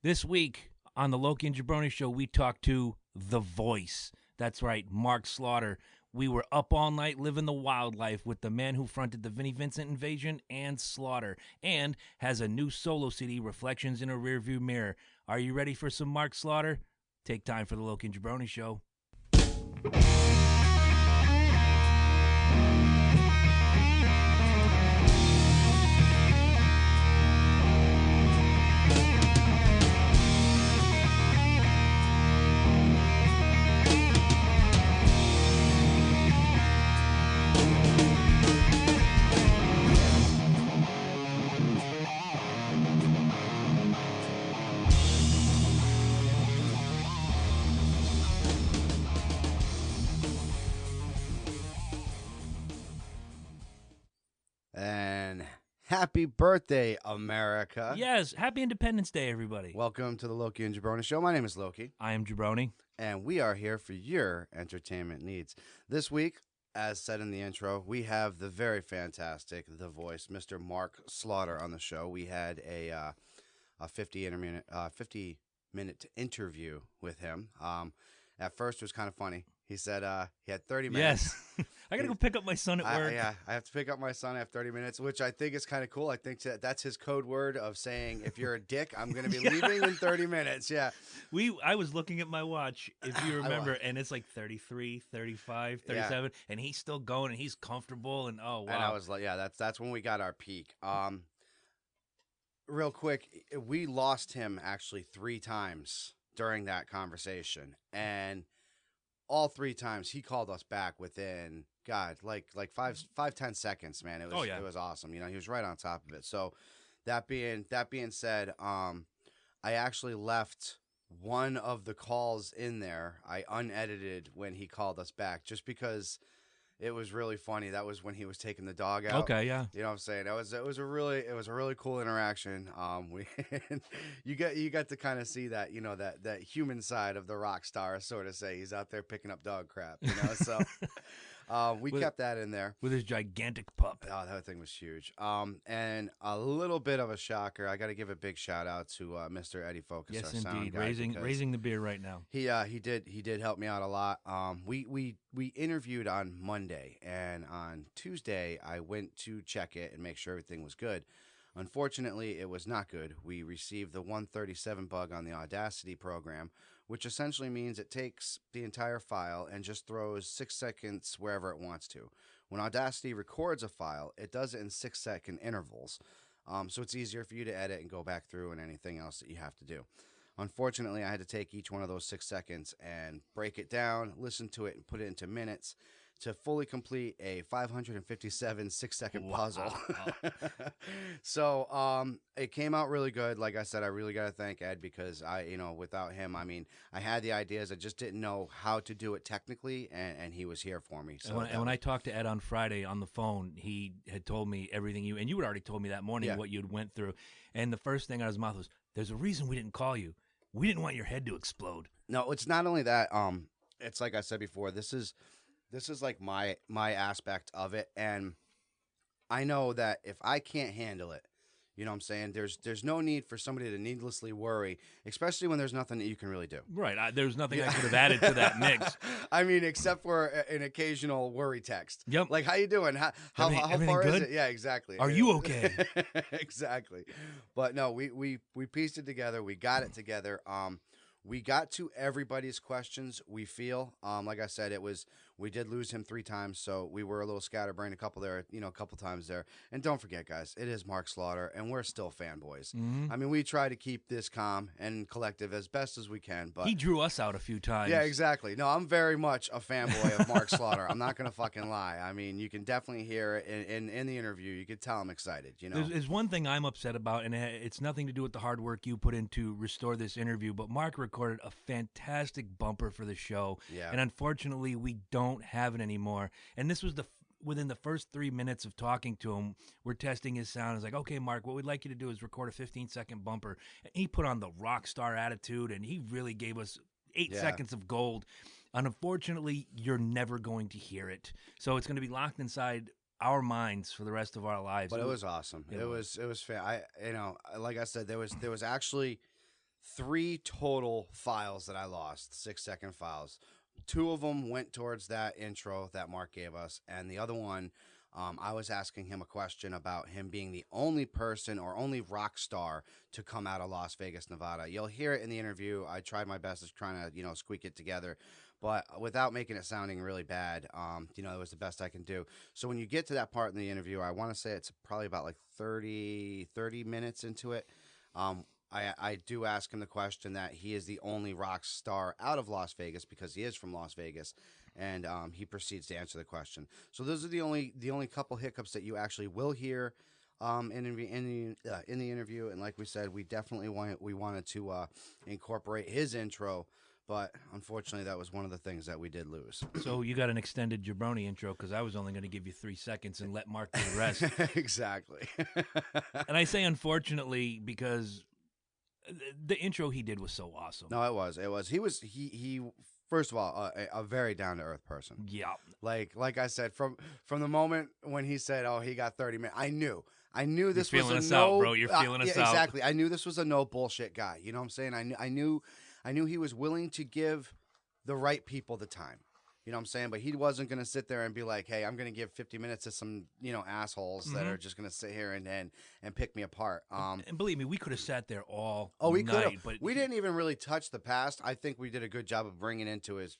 This week on the Loki and Jabroni show, we talked to The Voice. That's right, Mark Slaughter. We were up all night living the wildlife with the man who fronted the Vinnie Vincent Invasion and Slaughter, and has a new solo CD, Reflections in a Rearview Mirror. Are you ready for some Mark Slaughter? Take time for the Loki and Jabroni show. And happy birthday, America. Yes, happy Independence Day, everybody. Welcome to the Loki and Jabroni show. My name is Loki. I am Jabroni. And we are here for your entertainment needs. This week, as said in the intro, we have the very fantastic The Voice, Mr. Mark Slaughter, on the show. We had a 50-minute interview with him. At first, it was kind of funny. He said he had 30 minutes. Yes. I got to go pick up my son at work. I have to pick up my son. I have 30 minutes, which I think is kind of cool. I think that's his code word of saying, if you're a dick, I'm going to be leaving in 30 minutes. Yeah. I was looking at my watch, if you remember, and it's like 33, 35, 37, and he's still going, and he's comfortable, and oh, wow. And I was like, yeah, that's when we got our peak. Real quick, we lost him actually 3 times during that conversation, and all 3 times he called us back within, God, like 5-10 seconds, man. It was awesome. You know, he was right on top of it. So that being said, I actually left one of the calls in there. I unedited when he called us back, just because it was really funny. That was when he was taking the dog out. Okay, yeah. You know what I'm saying? It was a really cool interaction. You got to kind of see that, you know, that human side of the rock star, sort of say he's out there picking up dog crap, you know. So we kept that in there with his gigantic pup. Oh, that thing was huge. And a little bit of a shocker. I got to give a big shout out to Mr. Eddie Focus. Yes, our sound indeed. guy, Raising the beer right now. He did help me out a lot. We interviewed on Monday, and on Tuesday I went to check it and make sure everything was good. Unfortunately, it was not good. We received the 137 bug on the Audacity program, which essentially means it takes the entire file and just throws 6 seconds wherever it wants to. When Audacity records a file, it does it in 6-second intervals. So it's easier for you to edit and go back through and anything else that you have to do. Unfortunately, I had to take each one of those 6 seconds and break it down, listen to it, and put it into minutes to fully complete a 557 6-second puzzle. So it came out really good. Like I said, I really got to thank Ed, because without him, I mean, I had the ideas, I just didn't know how to do it technically, and he was here for me. So when I talked to Ed on Friday on the phone, he had told me everything and you had already told me that morning what you'd went through, and the first thing out of his mouth was, "There's a reason we didn't call you. We didn't want your head to explode." No, it's not only that. It's like I said before. This is like my aspect of it, and I know that if I can't handle it, you know what I'm saying, there's no need for somebody to needlessly worry, especially when there's nothing that you can really do. Right. There's nothing I could have added to that mix. I mean, except for an occasional worry text. Yep. Like, how you doing? How far good? is it? Yeah, exactly. Are you okay? Exactly. But no, we pieced it together. We got it together. We got to everybody's questions, we feel. Like I said, we did lose him 3 times, so we were a little scatterbrained a couple times there. And don't forget, guys, it is Mark Slaughter, and we're still fanboys. Mm-hmm. I mean, we try to keep this calm and collective as best as we can, but he drew us out a few times. Yeah, exactly. No, I'm very much a fanboy of Mark Slaughter. I'm not going to fucking lie. I mean, you can definitely hear it in the interview. You could tell I'm excited, you know. There's one thing I'm upset about, and it's nothing to do with the hard work you put in to restore this interview, but Mark recorded a fantastic bumper for the show, and unfortunately, we don't have it anymore. And this was within the first 3 minutes of talking to him, we're testing his sound. It's like, okay, Mark, what we'd like you to do is record a 15-second bumper. And he put on the rock star attitude, and he really gave us 8 seconds of gold. And unfortunately, you're never going to hear it. So it's going to be locked inside our minds for the rest of our lives. But it was awesome. It was like I said, there was actually 3 total files that I lost, 6-second files. 2 of them went towards that intro that Mark gave us, and the other one, I was asking him a question about him being the only person or only rock star to come out of Las Vegas, Nevada. You'll hear it in the interview. I tried my best to trying to, squeak it together, but without making it sounding really bad. It was the best I can do. So when you get to that part in the interview, I want to say it's probably about like 30 minutes into it. I do ask him the question that he is the only rock star out of Las Vegas because he is from Las Vegas, and he proceeds to answer the question. So those are the only couple hiccups that you actually will hear in the interview. And like we said, we definitely wanted to incorporate his intro, but unfortunately, that was one of the things that we did lose. So you got an extended Jabroni intro because I was only going to give you 3 seconds and let Mark do the rest. Exactly. And I say unfortunately because the intro he did was so awesome. No, it was. He first of all, a very down to earth person. Yeah. Like I said, from the moment when he said, "Oh, he got 30 minutes," I knew this was a us no. Out, bro. You're feeling us out. Exactly. I knew this was a no bullshit guy. You know what I'm saying? I knew he was willing to give the right people the time. You know what I'm saying? But he wasn't going to sit there and be like, hey, I'm going to give 50 minutes to some, assholes that are just going to sit here and pick me apart. And believe me, we could have sat there all we could have. But we didn't even really touch the past. I think we did a good job of bringing into his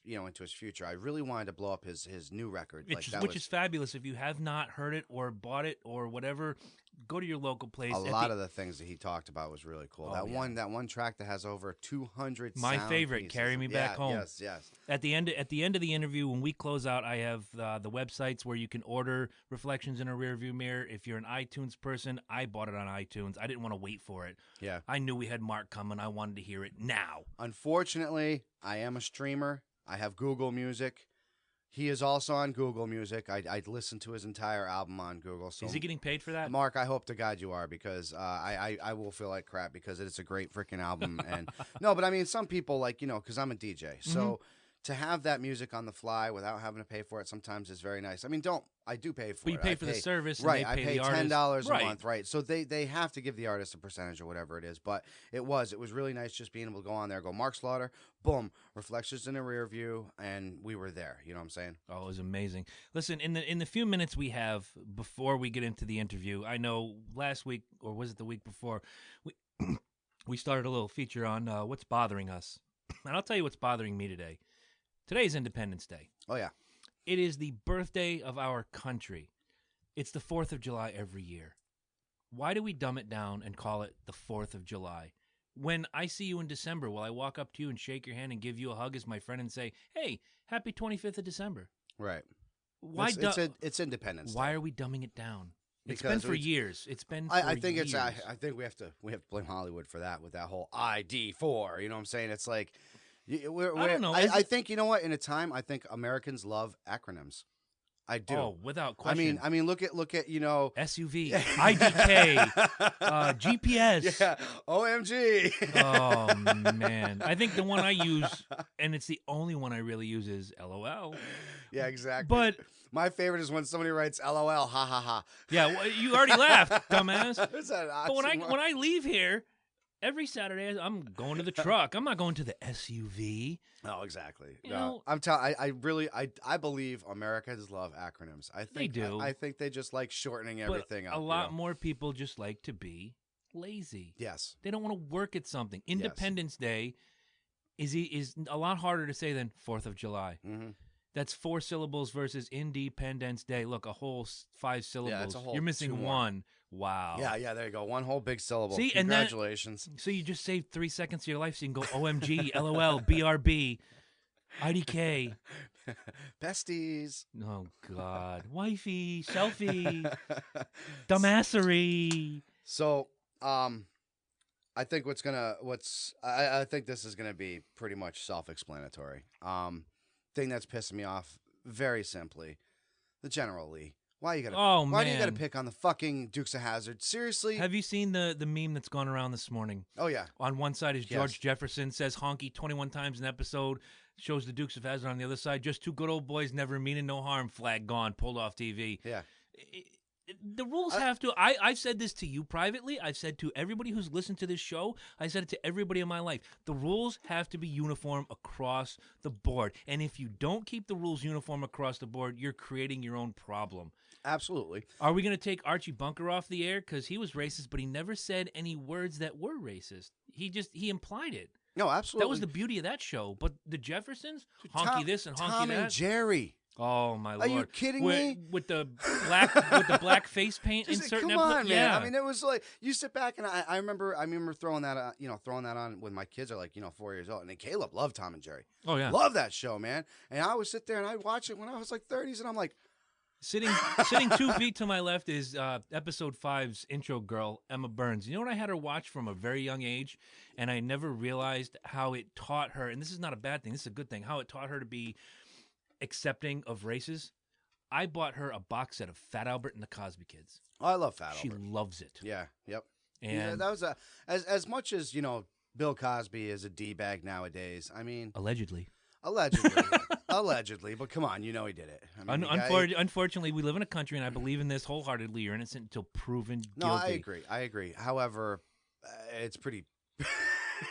future. I really wanted to blow up his new record. Which is fabulous. If you have not heard it or bought it or whatever, go to your local place. A lot of the things that he talked about was really cool. That one track that has over 200 My sound favorite, pieces. Carry Me Back Home. Yes. At the end of the interview, when we close out, I have the websites where you can order Reflections in a Rearview Mirror. If you're an iTunes person, I bought it on iTunes. I didn't want to wait for it. Yeah. I knew we had Mark coming. I wanted to hear it now. Unfortunately, I am a streamer. I have Google Music. He is also on Google Music. I listened to his entire album on Google. So is he getting paid for that? Mark, I hope to God you are, because I will feel like crap because it's a great freaking album. And no, but I mean, some people because I'm a DJ. So to have that music on the fly without having to pay for it sometimes is very nice. I mean, I do pay for it. You pay for the service, and right? They pay I pay the artist. $10 a month, right? So they have to give the artist a percentage or whatever it is. But it was really nice just being able to go on there, go Mark Slaughter, boom, Reflections in a Rear View, and we were there. You know what I'm saying? Oh, it was amazing. Listen, in the few minutes we have before we get into the interview, I know last week, or was it the week before, we started a little feature on what's bothering us, and I'll tell you what's bothering me today. Today's Independence Day. Oh, yeah. It is the birthday of our country. It's the 4th of July every year. Why do we dumb it down and call it the 4th of July? When I see you in December, will I walk up to you and shake your hand and give you a hug as my friend and say, hey, happy 25th of December? Right. Why it's Independence Day. Why are we dumbing it down? It's Because been for years. It's been for I think years. I think we have to blame Hollywood for that with that whole ID4. You know what I'm saying? It's like I don't know. I think you know what? In a time, I think Americans love acronyms. I do. Oh, without question. I mean, look at SUV, IDK, GPS. Yeah, OMG. Oh man, I think the one I use, and it's the only one I really use, is LOL. Yeah, exactly. But my favorite is when somebody writes LOL, ha ha ha. Yeah, well, you already laughed, dumbass. It's an But when I leave here every Saturday, I'm going to the truck. I'm not going to the SUV. Oh, exactly. You know, I'm telling. I believe Americans love acronyms. I think they do. I think they just like shortening everything up. A lot more people just like to be lazy. Yes. They don't want to work at something. Independence Day is a lot harder to say than 4th of July. Mm-hmm. That's 4 syllables versus Independence Day. Look, a whole 5 syllables. Yeah, it's a whole You're missing 2 one. Wow. Yeah, there you go. One whole big syllable. See, congratulations. So you just saved 3 seconds of your life so you can go OMG, LOL, BRB, IDK. Besties. Oh, God. Wifey, selfie, dumbassery. So, I think I think this is gonna be pretty much self-explanatory. Thing that's pissing me off, very simply, the General Lee. Why you gotta pick on the fucking Dukes of Hazzard? Seriously? Have you seen the meme that's gone around this morning? Oh yeah. On one side is George Jefferson, says honky 21 times an episode, shows the Dukes of Hazzard on the other side. Just 2 good old boys, never meaning no harm. Flag gone, pulled off TV. Yeah. The rules have to. I've said this to you privately. I've said to everybody who's listened to this show. I said it to everybody in my life. The rules have to be uniform across the board. And if you don't keep the rules uniform across the board, you're creating your own problem. Absolutely. Are we going to take Archie Bunker off the air? Because he was racist, but he never said any words that were racist. He implied it. No, absolutely. That was the beauty of that show. But the Jeffersons, honky this and honky Tom that. and Jerry. Oh my lord! Are you kidding me? With the black face paint in certain come on, man. Yeah. I mean, it was like you sit back and I remember throwing that on when my kids are like 4 years old, and then Caleb loved Tom and Jerry. Oh yeah, love that show, man. And I would sit there and I'd watch it when I was like 30s, and I'm like, sitting 2 feet to my left is episode 5's intro girl, Emma Burns. You know what I had her watch from a very young age, and I never realized how it taught her. And this is not a bad thing. This is a good thing. How it taught her to be accepting of races. I bought her a box set of Fat Albert and the Cosby Kids. Oh, I love Fat She Albert. loves it. Yeah, yep. And that was as much as Bill Cosby is a d-bag nowadays. I mean, allegedly, allegedly, but come on, he did it. I mean, unfortunately, we live in a country, and I believe in this wholeheartedly. You're innocent until proven guilty. No, I agree. However, it's pretty.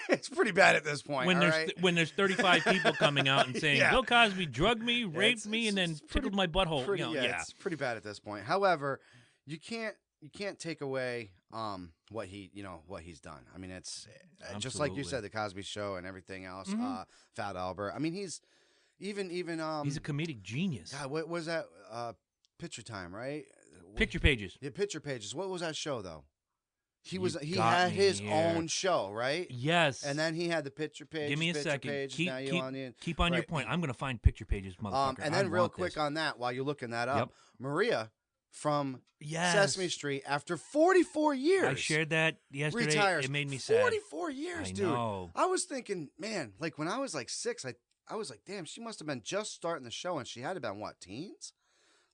It's pretty bad at this point. When there's 35 people coming out and saying Bill Cosby drugged me, raped me, and then tickled my butthole. It's pretty bad at this point. However, you can't take away what he's done. I mean, it's just like you said, the Cosby Show and everything else. Mm-hmm. Fat Albert. I mean, he's even he's a comedic genius. God, what was that? Picture Time, right? Picture Pages. Yeah, Picture Pages. What was that show though? He had his own show, right? Yes. And then he had the Picture Pages. Give me a Picture second. Pages, Keep on your point. I'm going to find Picture Pages, motherfucker. And then real quick on that, while you're looking that up, Maria from Sesame Street, after 44 years. I shared that yesterday. Retires. It made me sad. 44 years, dude. Know. I was thinking, man, like when I was like 6, I was like, damn, she must have been just starting the show, and she had to been, what, teens?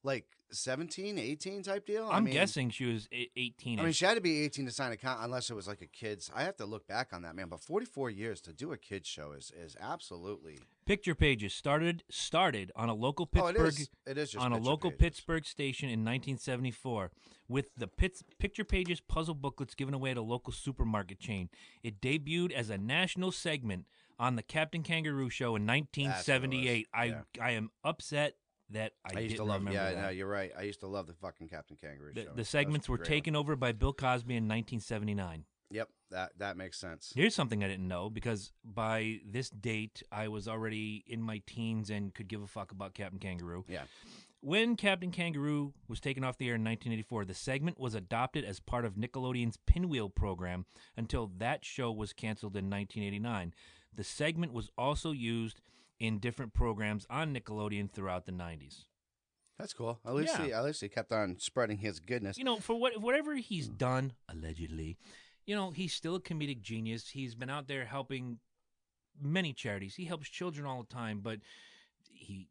Like 17, 18 type deal? I'm guessing she was 18. I mean, she had to be 18 to sign a contract, unless it was like a kid's. I have to look back on that, man. But 44 years to do a kid's show is absolutely. Picture Pages started on a local Pittsburgh. It is just on a local Pittsburgh station in 1974 with the Picture Pages puzzle booklets given away at a local supermarket chain. It debuted as a national segment on the Captain Kangaroo Show in 1978. I am upset that I used to love. No, you're right. I used to love the fucking Captain Kangaroo show. The segments were taken over by Bill Cosby in 1979. Yep, that makes sense. Here's something I didn't know, because by this date I was already in my teens and could give a fuck about Captain Kangaroo. Yeah. When Captain Kangaroo was taken off the air in 1984, the segment was adopted as part of Nickelodeon's Pinwheel program until that show was canceled in 1989. The segment was also used in different programs on Nickelodeon throughout the 90s. That's cool. At least he kept on spreading his goodness. For whatever he's done, allegedly, he's still a comedic genius. He's been out there helping many charities. He helps children all the time, but he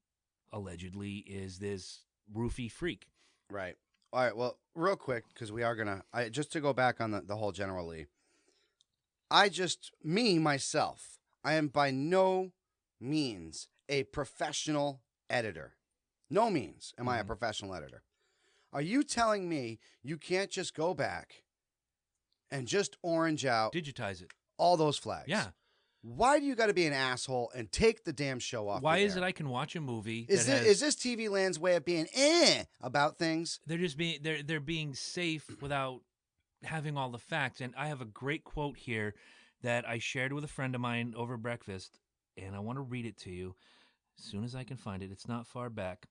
allegedly is this roofie freak. Right. All right, well, real quick, because we are going to, just to go back on the whole General Lee, myself, I am by no means a professional editor. No means am I a professional editor. Are you telling me you can't just go back and just orange out, digitize it, all those flags? Yeah. Why do you got to be an asshole and take the damn show off? Why is it I can watch a movie? Is this TV Land's way of being about things? They're being safe without having all the facts. And I have a great quote here that I shared with a friend of mine over breakfast, and I want to read it to you as soon as I can find it. It's not far back.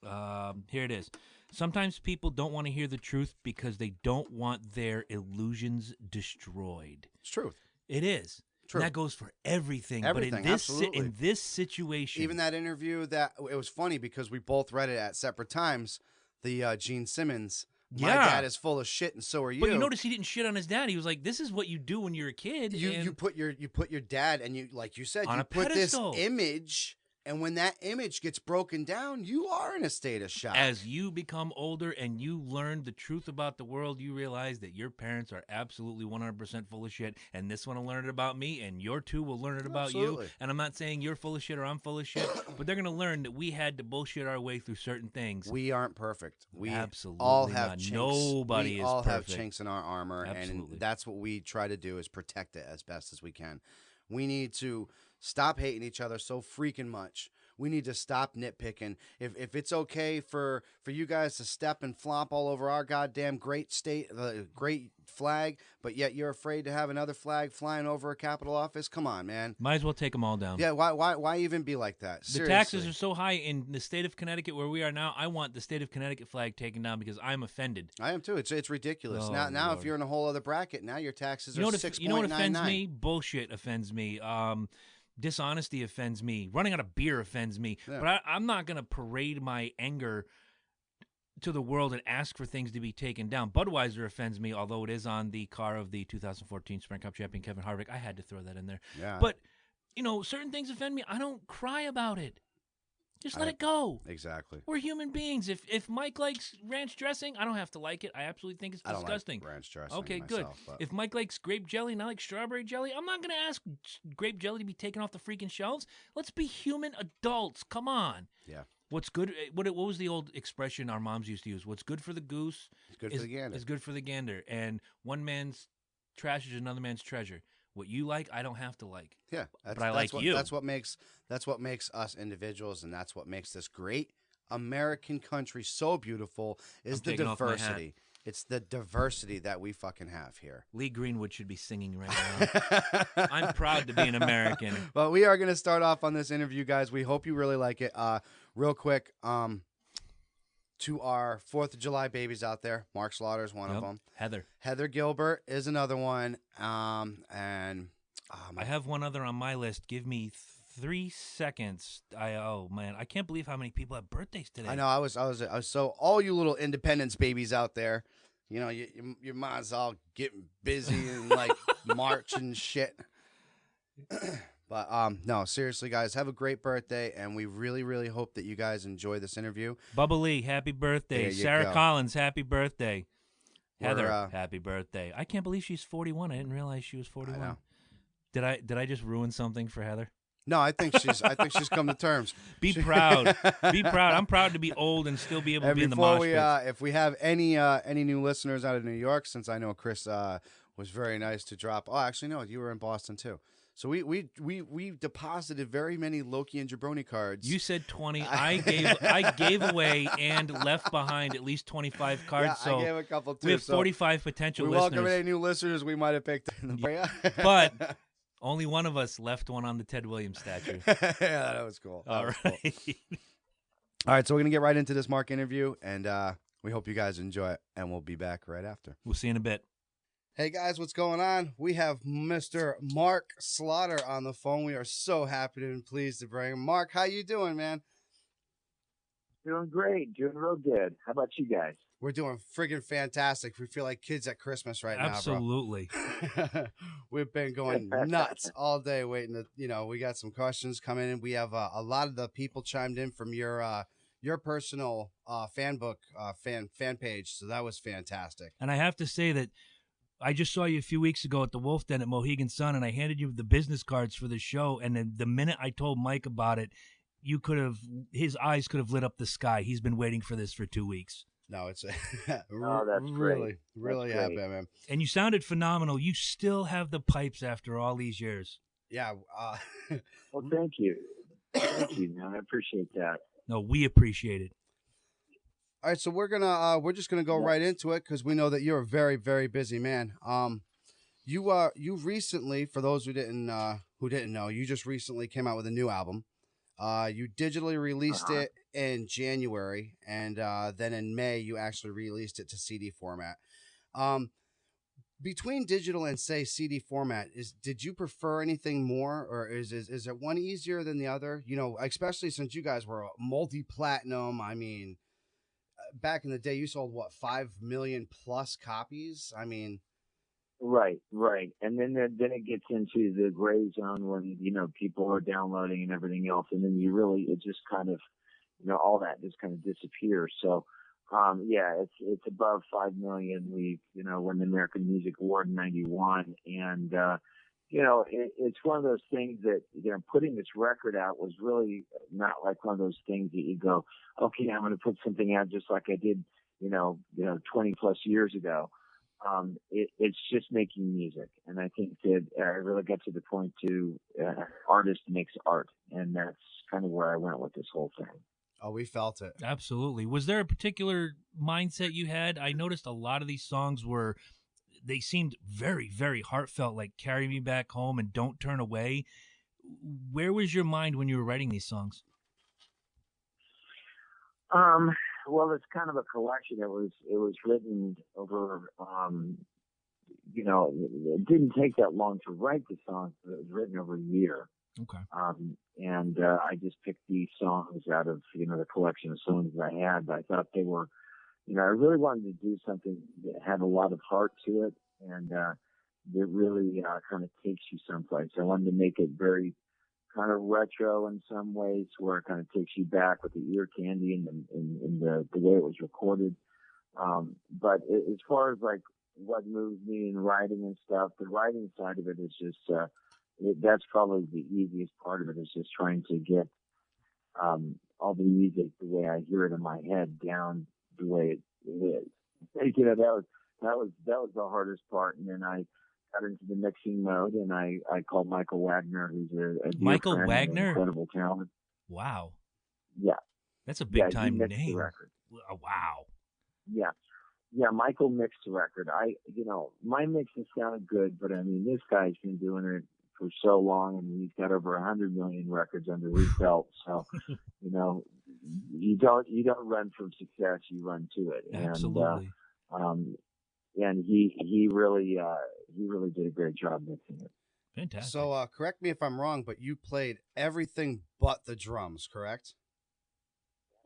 Here it is. Sometimes people don't want to hear the truth because they don't want their illusions destroyed. It's truth. It is. True. And that goes for everything. Everything, but in this situation, even that interview, it was funny because we both read it at separate times. The Gene Simmons. My dad is full of shit, and so are you. But you notice he didn't shit on his dad. He was like, "This is what you do when you're a kid." You put your dad, and you, like you said, on you a put pedestal. this image And when that image gets broken down, you are in a state of shock. As you become older and you learn the truth about the world, you realize that your parents are absolutely 100% full of shit, and this one will learn it about me, and your two will learn it about you. And I'm not saying you're full of shit or I'm full of shit, but they're going to learn that we had to bullshit our way through certain things. We aren't perfect. We absolutely all have not. Chinks. Nobody we is all perfect. have chinks in our armor, Absolutely. and that's what we try to do is protect it as best as we can. We need to stop hating each other so freaking much. We need to stop nitpicking. If it's okay for you guys to step and flop all over our goddamn great flag, but yet you're afraid to have another flag flying over a Capitol office, come on, man. Might as well take them all down. Yeah, why even be like that? The Seriously. taxes are so high in the state of Connecticut where we are now. I want the state of Connecticut flag taken down because I'm offended. I am too. It's ridiculous. Oh, now Lord. if you're in a whole other bracket, now your taxes are 6.99. You know what offends me? Bullshit offends me. Dishonesty offends me. Running out of beer offends me. Yeah. But I'm not going to parade my anger to the world and ask for things to be taken down. Budweiser offends me, although it is on the car of the 2014 Sprint Cup champion Kevin Harvick. I had to throw that in there. Yeah. But, certain things offend me. I don't cry about it. Just let it go. Exactly. We're human beings. If Mike likes ranch dressing, I don't have to like it. I absolutely think it's disgusting. I don't like ranch dressing Okay, myself, good. But... If Mike likes grape jelly and I like strawberry jelly, I'm not going to ask grape jelly to be taken off the freaking shelves. Let's be human adults. Come on. Yeah. What's good? What was the old expression our moms used to use? What's good for the goose is good for the gander. Is good for the gander. And one man's trash is another man's treasure. What you like, I don't have to like. Yeah, but I like you. That's what makes us individuals, and that's what makes this great American country so beautiful. Is the diversity? It's the diversity that we fucking have here. Lee Greenwood should be singing right now. I'm proud to be an American. But we are going to start off on this interview, guys. We hope you really like it. Real quick, to our 4th of July babies out there, Mark Slaughter is one of them. Heather Gilbert is another one. And I have one other on my list. Give me 3 seconds. I can't believe how many people have birthdays today. I know. I was so all you little Independence babies out there, your mom's all getting busy and like March and shit. But no, seriously, guys, have a great birthday, and we really, really hope that you guys enjoy this interview. Bubba Lee, happy birthday. Sarah Collins, happy birthday. Heather, happy birthday. I can't believe she's 41. I didn't realize she was 41. I know. Did I just ruin something for Heather? No, I think she's come to terms. Be proud. Be proud. I'm proud to be old and still be able to be in the mosh pit. If we have any new listeners out of New York, since I know Chris was very nice to drop. Oh, actually, no, you were in Boston too. So we deposited very many Loki and Jabroni cards. You said 20. I gave away and left behind at least 25 cards. Yeah, so I gave a couple too. We have 45 potential listeners. We welcome any new listeners we might have picked. But only one of us left one on the Ted Williams statue. Yeah, that was cool. All right. Cool. All right, so we're gonna get right into this Mark interview, and we hope you guys enjoy it, and we'll be back right after. We'll see you in a bit. Hey guys, what's going on? We have Mr. Mark Slaughter on the phone. We are so happy and pleased to bring him. Mark, how you doing, man? Doing great. Doing real good. How about you guys? We're doing friggin' fantastic. We feel like kids at Christmas right Absolutely. now, bro. We've been going nuts all day waiting to, we got some questions coming in. We have a lot of the people chimed in from your personal fan page, so that was fantastic. And I have to say that I just saw you a few weeks ago at the Wolf Den at Mohegan Sun, and I handed you the business cards for the show. And then the minute I told Mike about it, his eyes could have lit up the sky. He's been waiting for this for 2 weeks. No, it's that's really, great. really that's happy, great. man. And you sounded phenomenal. You still have the pipes after all these years. Yeah. Well, thank you. Thank you, man. I appreciate that. No, we appreciate it. All right, so we're just gonna go right into it because we know that you're a very, very busy man. You recently, for those who didn't know, you just recently came out with a new album. You digitally released it in January, and then in May you actually released it to CD format. Between digital and say CD format, did you prefer anything more, or is it one easier than the other? Especially since you guys were multi-platinum. I mean, back in the day, you sold what, 5 million plus copies? I mean, Right, right. And then it gets into the gray zone when, people are downloading and everything else. And then it just kind of, all that just kind of disappears. So, yeah, it's above 5 million. We, won the American Music Award in 91. And, it's one of those things that, putting this record out was really not like one of those things that you go, okay, I'm going to put something out just like I did, 20 plus years ago. It's just making music. And I think that I really got to the point to artist makes art. And that's kind of where I went with this whole thing. Oh, we felt it. Absolutely. Was there a particular mindset you had? I noticed a lot of these songs they seemed very, very heartfelt, like Carry Me Back Home and Don't Turn Away. Where was your mind when you were writing these songs? Well, it's kind of a collection. It was written over, it didn't take that long to write the songs. It was written over a year. Okay. And I just picked these songs out of, the collection of songs that I had. But I thought they were, I really wanted to do something that had a lot of heart to it and that really kind of takes you someplace. I wanted to make it very kind of retro in some ways, where it kind of takes you back with the ear candy and the way it was recorded. But as far as like what moves me in writing and stuff, the writing side of it is just, that's probably the easiest part of it, is just trying to get, all the music the way I hear it in my head down the way it is. That was the hardest part. And then I got into the mixing mode, and I called Michael Wagner, who's a dear Michael friend and Wagner? incredible talent. Wow. Yeah. That's a big time he mixed name. The record. Wow. Yeah. Yeah, Michael mixed the record. My mixing sounded good, but I mean, this guy's been doing it for so long, and he's got over 100 million records under his belt. So, you don't run from success, you run to it. Absolutely. And he really did a great job mixing it. Fantastic. So, correct me if I'm wrong, but you played everything but the drums, correct?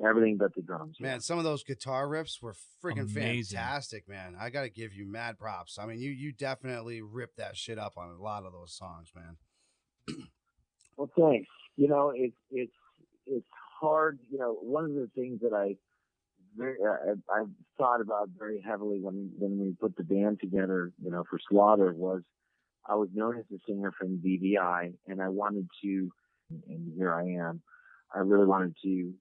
Everything but the drums. Man, yeah. Some of those guitar riffs were freaking Amazing. fantastic, man. I got to give you mad props. I mean, you definitely ripped that shit up on a lot of those songs, man. Well, thanks. It's hard. One of the things that I've thought about very heavily when we put the band together, for Slaughter, was I was known as a singer from BVI, and I wanted to, and here I am. I really wanted to,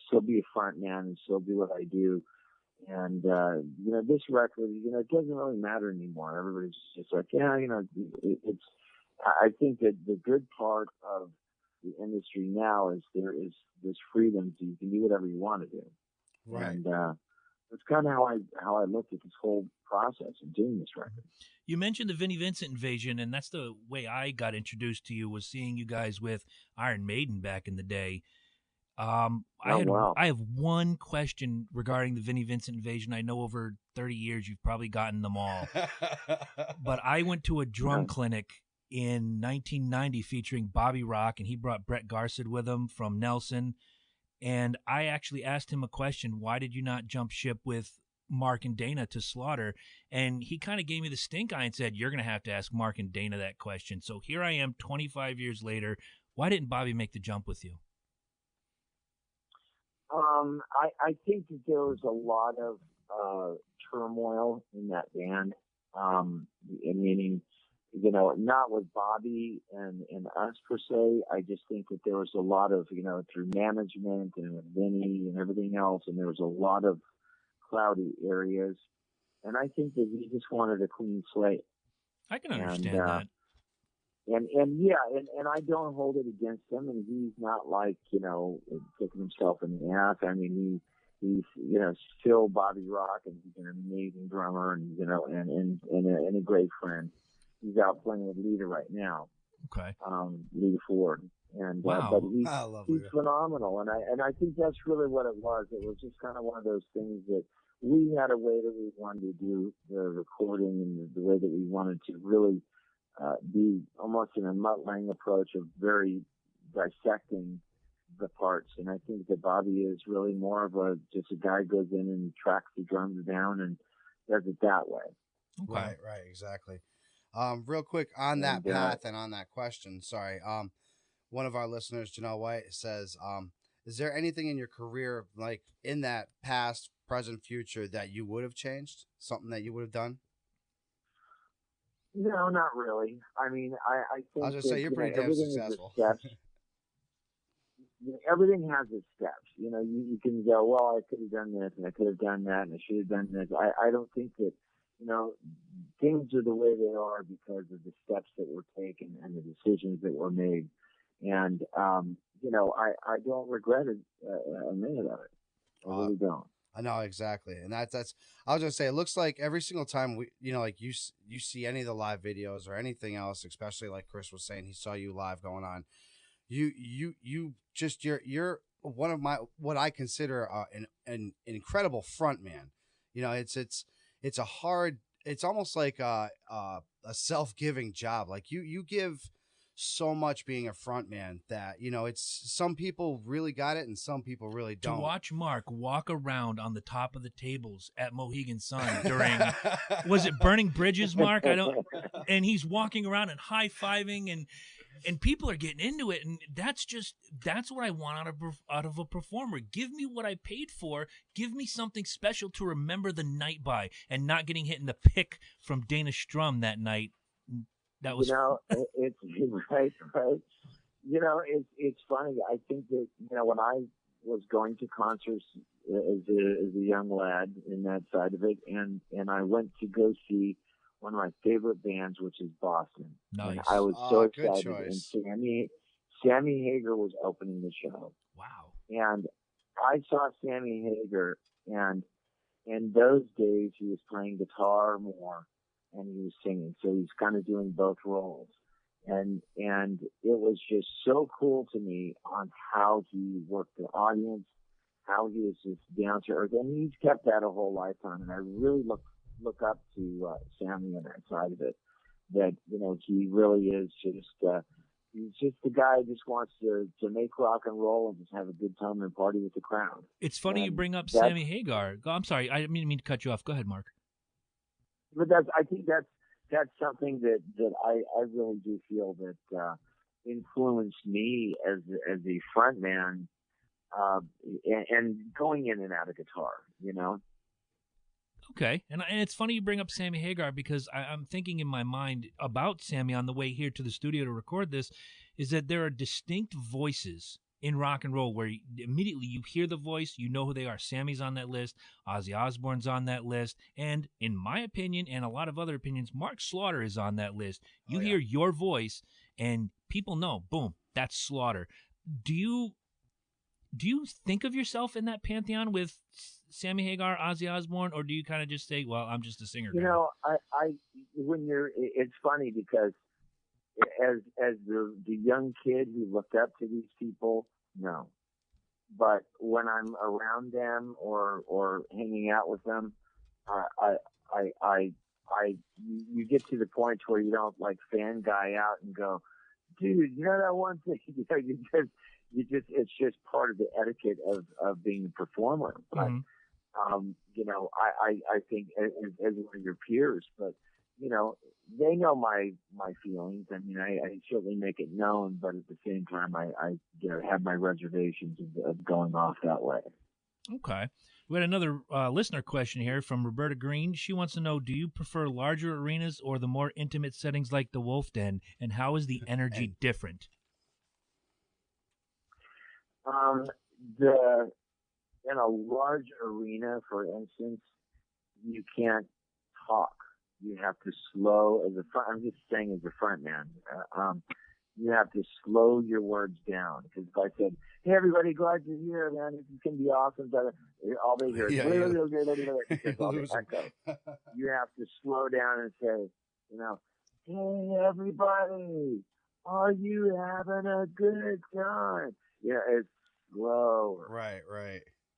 still be a front man and still do what I do. And, this record, it doesn't really matter anymore. Everybody's just like, yeah, it's, I think that the good part of the industry now is there is this freedom, so you can do whatever you want to do. Right. And, that's kind of how I looked at this whole process of doing this record. You mentioned the Vinnie Vincent Invasion, and that's the way I got introduced to you, was seeing you guys with Iron Maiden back in the day. Wow. I have one question regarding the Vinnie Vincent Invasion. I know over 30 years you've probably gotten them all. But I went to a drum clinic in 1990 featuring Bobby Rock, and he brought Brett Garsed with him from Nelson. And I actually asked him a question: why did you not jump ship with Mark and Dana to Slaughter? And he kind of gave me the stink eye and said, you're going to have to ask Mark and Dana that question. So here I am 25 years later. Why didn't Bobby make the jump with you? I think that there was a lot of turmoil in that band. Meaning, not with Bobby and us per se. I just think that there was a lot of, through management and with Vinny and everything else, and there was a lot of cloudy areas. And I think that he just wanted a clean slate. I can understand that. And I don't hold it against him, and he's not like, kicking himself in the ass. I mean, he's still Bobby Rock, and he's an amazing drummer, and and a great friend. He's out playing with Lita right now. Okay. Lita Ford. And wow. But he's phenomenal, and I think that's really what it was. It was just kind of one of those things that we had a way that we wanted to do the recording, and the way that we wanted to really be almost in a Mutt Lange approach of very dissecting the parts. And I think that Bobby is really more of just a guy who goes in and tracks the drums down and does it that way. Okay. Right, exactly. Real quick on that path and on that question, sorry. One of our listeners, Janelle White, says, is there anything in your career, like in that past, present, future, that you would have changed? Something that you would have done? No, not really. I mean, I think I was just say you're pretty damn everything successful. is a steps. Everything has its steps. You can go, well, I could have done this and I could have done that and I should have done this. I don't think that, things are the way they are because of the steps that were taken and the decisions that were made. And, I don't regret it, a minute of it. I really don't. I know, exactly. And that's, I was going to say, it looks like every single time like you see any of the live videos or anything else, especially like Chris was saying, he saw you live going on. You just, you're one of what I consider an incredible front man. It's a hard, it's almost like a self-giving job. Like you give so much being a front man that, it's some people really got it and some people really don't. To watch Mark walk around on the top of the tables at Mohegan Sun during, was it Burning Bridges, Mark? And he's walking around and high-fiving and people are getting into it, and that's what I want out of a performer. Give me what I paid for. Give me something special to remember the night by, and not getting hit in the pick from Dana Strum that night. That was it's right. It's funny. I think that when I was going to concerts as a young lad in that side of it, and I went to go see one of my favorite bands, which is Boston. Nice. And I was so excited. Choice. And Sammy Hagar was opening the show. Wow. And I saw Sammy Hagar, and in those days he was playing guitar more and he was singing. So he's kind of doing both roles. And it was just so cool to me on how he worked the audience, how he was just down to earth. And he's kept that a whole lifetime. And I really look up to Sammy on that side of it, that he really is just he's just the guy who just wants to make rock and roll and just have a good time and party with the crowd. It's funny you bring up Sammy Hagar. I'm sorry, I didn't mean to cut you off. Go ahead, Mark. But I think that's something that I really do feel that influenced me as a front man and going in and out of guitar, Okay, and it's funny you bring up Sammy Hagar because I'm thinking in my mind about Sammy on the way here to the studio to record this, is that there are distinct voices in rock and roll where immediately you hear the voice, you know who they are. Sammy's on that list, Ozzy Osbourne's on that list, and in my opinion and a lot of other opinions, Mark Slaughter is on that list. You hear your voice and people know, boom, that's Slaughter. Do you think of yourself in that pantheon with Sammy Hagar, Ozzy Osbourne, or do you kind of just say, well, I'm just a singer? It's funny because as the young kid who looked up to these people, no. But when I'm around them or hanging out with them, you get to the point where you don't like fan guy out and go, dude, that one thing, it's just part of the etiquette of being a performer. But, I think as one of your peers, but, they know my feelings. I mean, I certainly make it known, but at the same time, I have my reservations of going off that way. Okay. We had another listener question here from Roberta Green. She wants to know, do you prefer larger arenas or the more intimate settings like the Wolf Den, and how is the energy different? In a large arena, for instance, you can't talk. You have to slow I'm just saying as a front man, you have to slow your words down. Because if I said, hey, everybody, glad you're here, man, this is going to be awesome, all they hear is, all the echo. You have to slow down and say, hey, everybody, are you having a good time? It's slow. Right.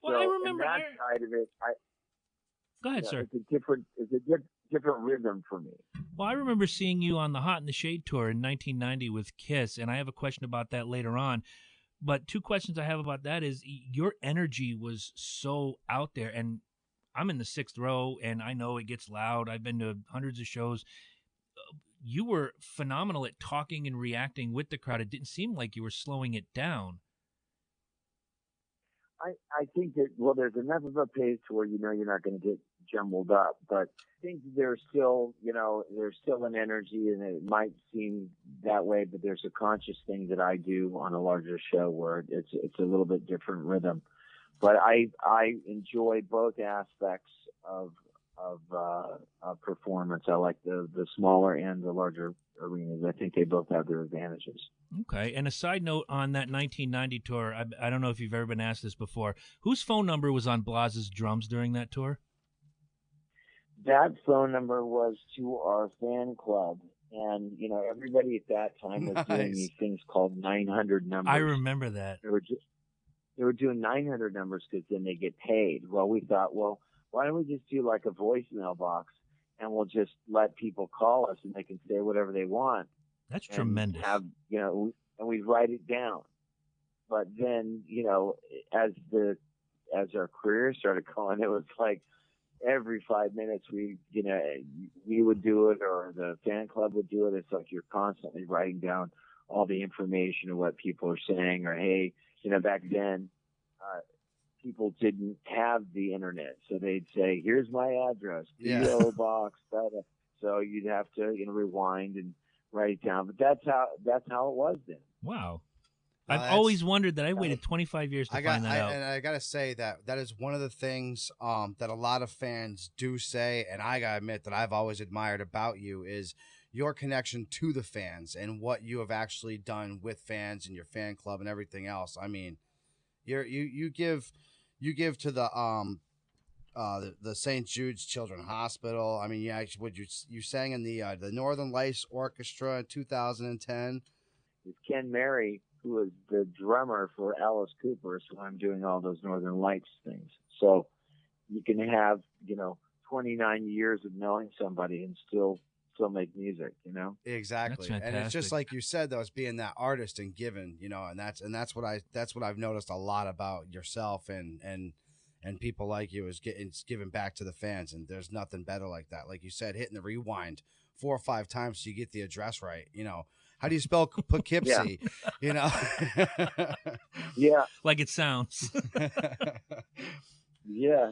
Well, I remember that side of it. Go ahead, sir. It's a different rhythm for me. Well, I remember seeing you on the Hot in the Shade tour in 1990 with Kiss, and I have a question about that later on. But two questions I have about that is your energy was so out there, and I'm in the 6th row, and I know it gets loud. I've been to hundreds of shows. You were phenomenal at talking and reacting with the crowd. It didn't seem like you were slowing it down. I think that, well, there's enough of a pace to where you know you're not going to get jumbled up, but I think there's still, there's still an energy, and it might seem that way, but there's a conscious thing that I do on a larger show where it's a little bit different rhythm. But I enjoy both aspects of performance. I like the smaller and the larger arenas. I think they both have their advantages. Okay. And a side note on that 1990 tour, I don't know if you've ever been asked this before. Whose phone number was on Blas's drums during that tour? That phone number was to our fan club. And, everybody at that time was doing these things called 900 numbers. I remember that. They were doing 900 numbers because then they get paid. Well, we thought, why don't we just do like a voicemail box, and we'll just let people call us and they can say whatever they want. That's tremendous. And we'd write it down. But then, as our career started going, it was like every 5 minutes we would do it, or the fan club would do it. It's like you're constantly writing down all the information of what people are saying, or, hey, back then, people didn't have the internet, so they'd say, "Here's my address, PO box." So you'd have to rewind and write it down. But that's how it was then. Wow, I've always wondered that. I waited 25 years to find that out. And I gotta say that is one of the things that a lot of fans do say, and I gotta admit that I've always admired about you is your connection to the fans and what you have actually done with fans and your fan club and everything else. I mean, you give to the St. Jude's Children's Hospital. I mean, you sang in the Northern Lights Orchestra in 2010. It's Ken Mary, who is the drummer for Alice Cooper, so I'm doing all those Northern Lights things. So you can have 29 years of knowing somebody and still make music, Exactly. And it's just like you said, though, it's being that artist and giving, and that's what I've noticed a lot about yourself and people like you is giving back to the fans. And there's nothing better like that. Like you said, hitting the rewind 4 or 5 times so you get the address right. How do you spell Poughkeepsie? Yeah. Like it sounds. Yeah,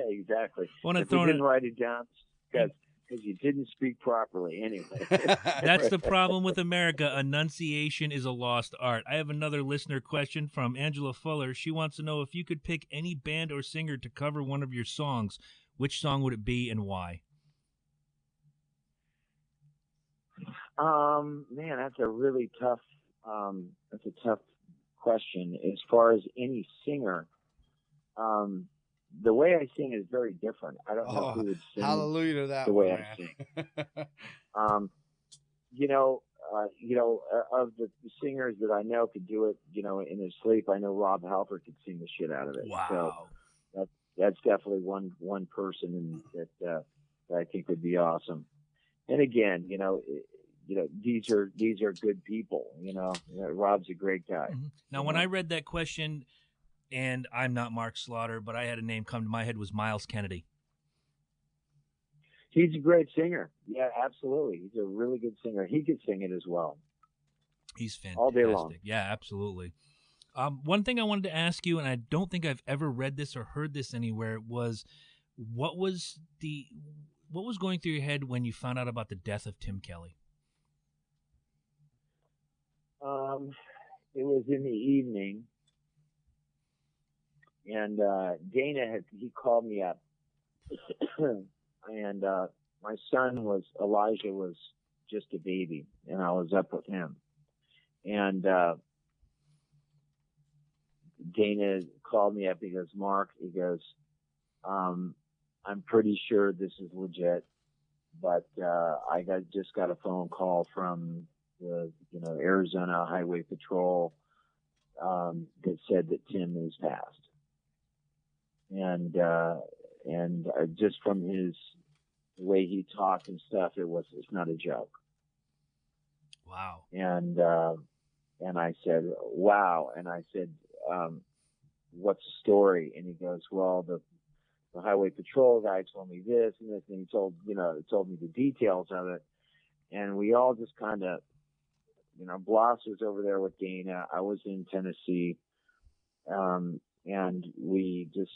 exactly. We didn't write it down because you didn't speak properly anyway. That's the problem with America. Enunciation is a lost art. I have another listener question from Angela Fuller. She wants to know if you could pick any band or singer to cover one of your songs, which song would it be and why? Man, that's a really tough question. As far as any singer, the way I sing is very different. I don't know who would sing hallelujah to that the way man. I sing. Of the singers that I know could do it, in his sleep, I know Rob Halford could sing the shit out of it. Wow. So that's definitely one person that I think would be awesome. And again, these are good people. Rob's a great guy. Mm-hmm. Now, when I read that question, and I'm not Mark Slaughter, but I had a name come to my head, was Miles Kennedy. He's a great singer. Yeah, absolutely. He's a really good singer. He could sing it as well. He's fantastic. All day long. Yeah, absolutely. One thing I wanted to ask you, and I don't think I've ever read this or heard this anywhere, was what was going through your head when you found out about the death of Tim Kelly? It was in the evening. And Dana he called me up, and my son Elijah was just a baby, and I was up with him. And Dana called me up. He goes, "Mark," he goes, "I'm pretty sure this is legit, but I just got a phone call from the Arizona Highway Patrol that said that Tim has passed." And just from the way he talked and stuff, it's not a joke. Wow. And I said, wow. And I said, what's the story? And he goes, well, the the highway patrol guy told me this and this, and he told me the details of it. And we all just kind of, Bloss was over there with Dana. I was in Tennessee. And we just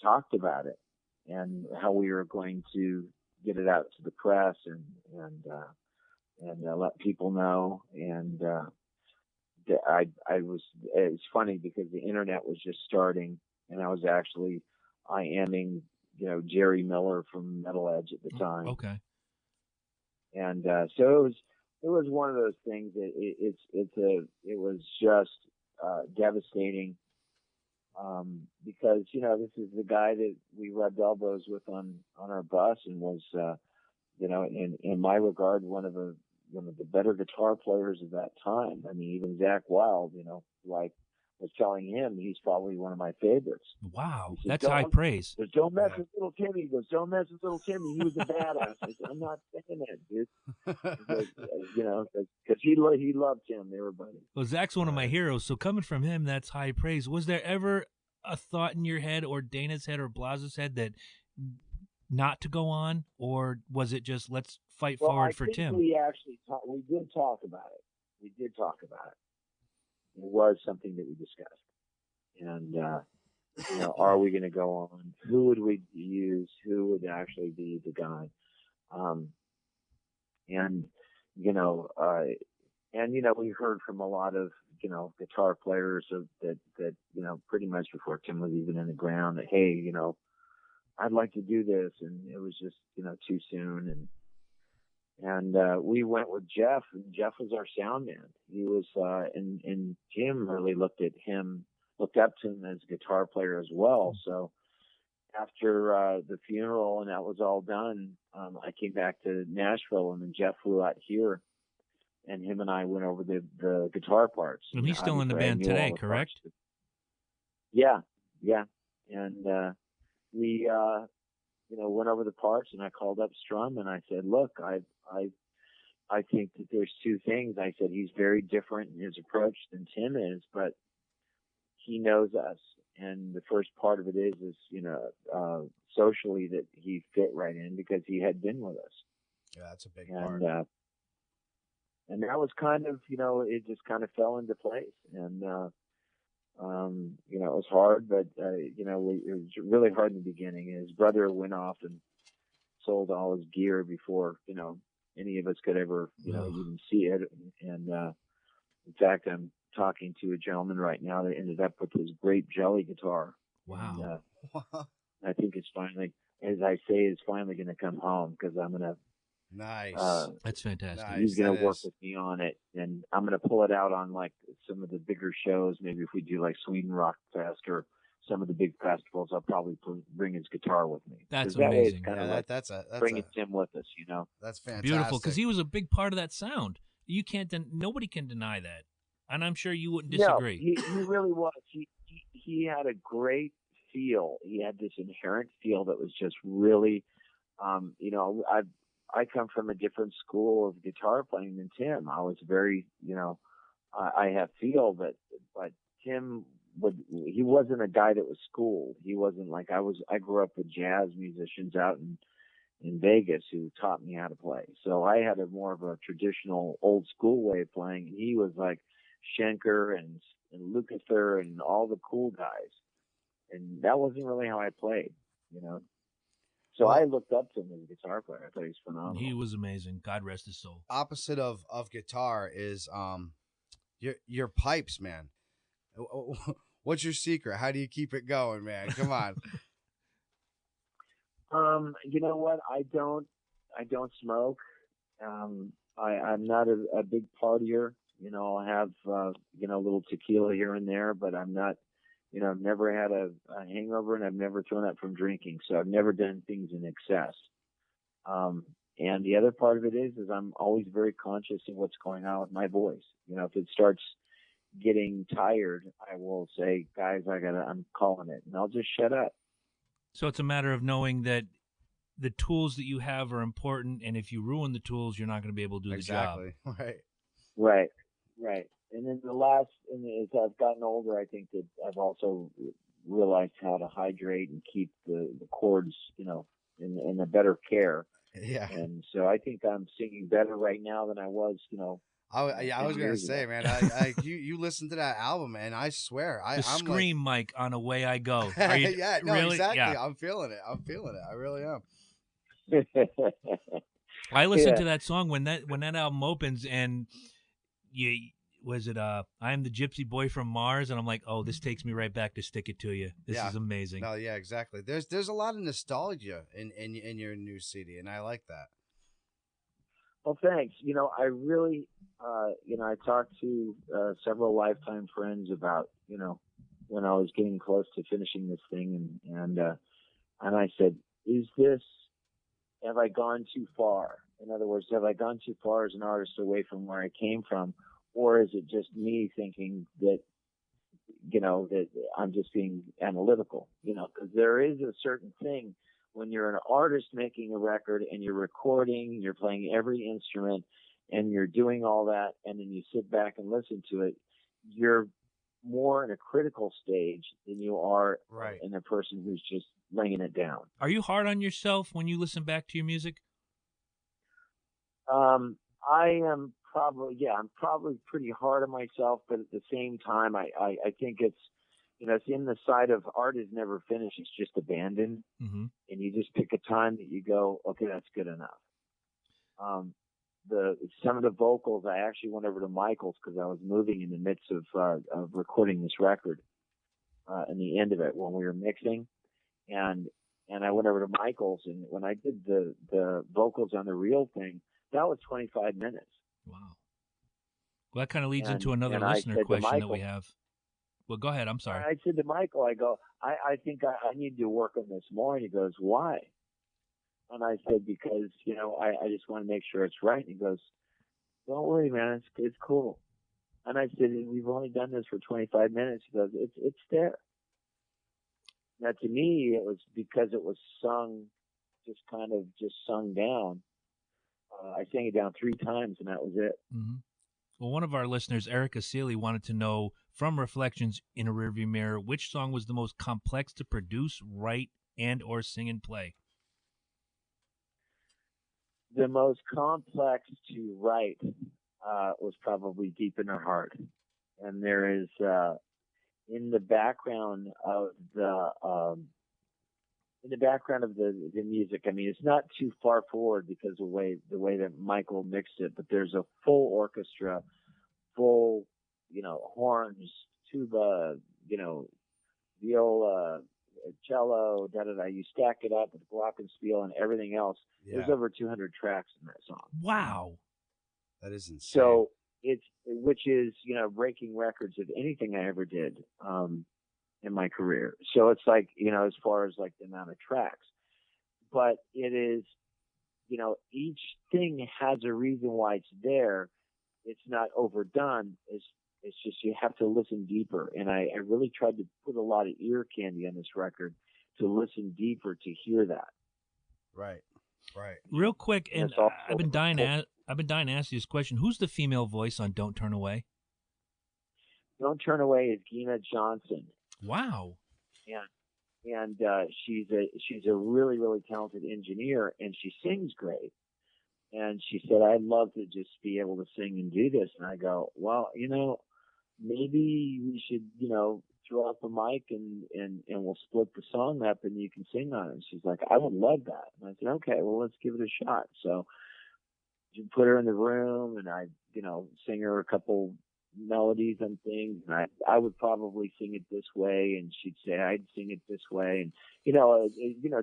talked about it and how we were going to get it out to the press and let people know. And, it's funny because the internet was just starting, and I was actually IMing, Jerry Miller from Metal Edge at the time. Okay. And, so it was one of those things that it was just, devastating. Because, this is the guy that we rubbed elbows with on our bus and was, in my regard, one of the better guitar players of that time. I mean, even Zach Wilde, like was telling him he's probably one of my favorites. Wow. Said, that's high praise. Don't mess with little Timmy. He goes, don't mess with little Timmy. He was a badass. I said, I'm not saying that, dude. Because he loved him. They were buddies. Well, Zach's one of my heroes. So coming from him, that's high praise. Was there ever a thought in your head or Dana's head or Blas's head that not to go on? Or was it just let's fight forward for Tim? We actually we did talk about it. It was something that we discussed. And, are we going to go on? Who would we use? Who would actually be the guy? We heard from a lot of, guitar players that, pretty much before Tim was even in the ground that, hey, I'd like to do this. And it was just, too soon. And we went with Jeff, and Jeff was our sound man. He was, and Tim really looked up to him as a guitar player as well. So after the funeral and that was all done, I came back to Nashville, and then Jeff flew out here, and him and I went over the guitar parts. And he's still in the band today, correct? Yeah. And we went over the parts, and I called up Strum and I said, look, I think that there's two things. I said, he's very different in his approach than Tim is, but he knows us. And the first part of it is socially that he fit right in because he had been with us. Yeah, that's a big part. And that was kind of, it just kind of fell into place. And, it was hard, but, it was really hard in the beginning. His brother went off and sold all his gear before, any of us could ever, even see it. And, in fact, I'm talking to a gentleman right now that ended up with his grape jelly guitar. Wow. And, I think it's finally, as I say, it's finally going to come home because I'm going to. Nice. That's fantastic. Nice. He's going to work with me on it, and I'm going to pull it out on like some of the bigger shows. Maybe if we do like Sweden Rock Fest or some of the big festivals, I'll probably bring his guitar with me. That's amazing. That's bringing Tim with us, That's fantastic. Beautiful, because he was a big part of that sound. You can't. Nobody can deny that, and I'm sure you wouldn't disagree. No, he really was. He had a great feel. He had this inherent feel that was just really, I come from a different school of guitar playing than Tim. I was very, I have feel, but Tim he wasn't a guy that was schooled. He wasn't like I grew up with jazz musicians out in Vegas who taught me how to play. So I had a more of a traditional old school way of playing. And he was like Schenker and Lukather and all the cool guys. And that wasn't really how I played, So I looked up to him as a guitar player. I thought he was phenomenal. He was amazing. God rest his soul. Opposite of guitar is your pipes, man. What's your secret? How do you keep it going, man? Come on. You know what? I don't smoke. I'm not a big partier. I'll have a little tequila here and there, but I'm not. I've never had a hangover, and I've never thrown up from drinking, so I've never done things in excess. And the other part of it is I'm always very conscious of what's going on with my voice. If it starts getting tired, I will say, guys, I'm calling it, and I'll just shut up. So it's a matter of knowing that the tools that you have are important, and if you ruin the tools, you're not going to be able to do the job. Exactly. Right. And then as I've gotten older, I think that I've also realized how to hydrate and keep the chords, in a better care. Yeah. And so I think I'm singing better right now than I was, I was gonna say, man, you listen to that album, and I swear, I'm scream, like, Mike, on Away I Go. Are you, yeah, no, really? exactly. Yeah. I'm feeling it. I really am. I listened to that song when that album opens, and I Am the Gypsy Boy from Mars, and I'm like, oh, this takes me right back to Stick It To You. This is amazing. No, yeah, exactly. There's a lot of nostalgia in your new CD, and I like that. Well, thanks. I really, I talked to several lifetime friends about, when I was getting close to finishing this thing, and I said, have I gone too far? In other words, have I gone too far as an artist away from where I came from, or is it just me thinking that, that I'm just being analytical? Because there is a certain thing when you're an artist making a record and you're recording, you're playing every instrument, and you're doing all that, and then you sit back and listen to it, you're more in a critical stage than you are in a person who's just laying it down. Are you hard on yourself when you listen back to your music? I am I'm probably pretty hard on myself, but at the same time, I think it's, it's in the side of art is never finished. It's just abandoned. Mm-hmm. And you just pick a time that you go, okay, that's good enough. Some of the vocals, I actually went over to Michael's because I was moving in the midst of recording this record, and the end of it when we were mixing, and I went over to Michael's, and when I did the vocals on the real thing, that was 25 minutes. Wow. Well, that kind of leads into another listener question that we have. Well, go ahead. I'm sorry. I said to Michael, I think I need to work on this more. And he goes, why? And I said, because, I just want to make sure it's right. And he goes, don't worry, man. It's cool. And I said, we've only done this for 25 minutes. He goes, it's there. Now, to me, it was because it was sung, just sung down. I sang it down 3 times, and that was it. Mm-hmm. Well, one of our listeners, Erica Seeley, wanted to know, from Reflections in a Rearview Mirror, which song was the most complex to produce, write, and or sing and play? The most complex to write was probably Deep in Her Heart. And there is, in the background of the music, I mean, it's not too far forward because of the way that Michael mixed it, but there's a full orchestra, full, horns, tuba, viola, cello, da-da-da. You stack it up with glockenspiel and everything else. Yeah. There's over 200 tracks in that song. Wow. That is insane. So which is, breaking records of anything I ever did. In my career. So it's like, as far as like the amount of tracks, but it is, each thing has a reason why it's there. It's not overdone. It's just, you have to listen deeper. And I really tried to put a lot of ear candy on this record to listen deeper, to hear that. Right. Real quick. And I've been dying to ask you this question. Who's the female voice on Don't Turn Away? Don't Turn Away is Gina Johnson. Wow. Yeah. And she's a really, really talented engineer, and she sings great. And she said, I'd love to just be able to sing and do this. And I go, well, maybe we should, throw out the mic and we'll split the song up and you can sing on it. And she's like, I would love that. And I said, okay, well, let's give it a shot. So you put her in the room, and I, sing her a couple melodies and things, and I would probably sing it this way, and she'd say I'd sing it this way, and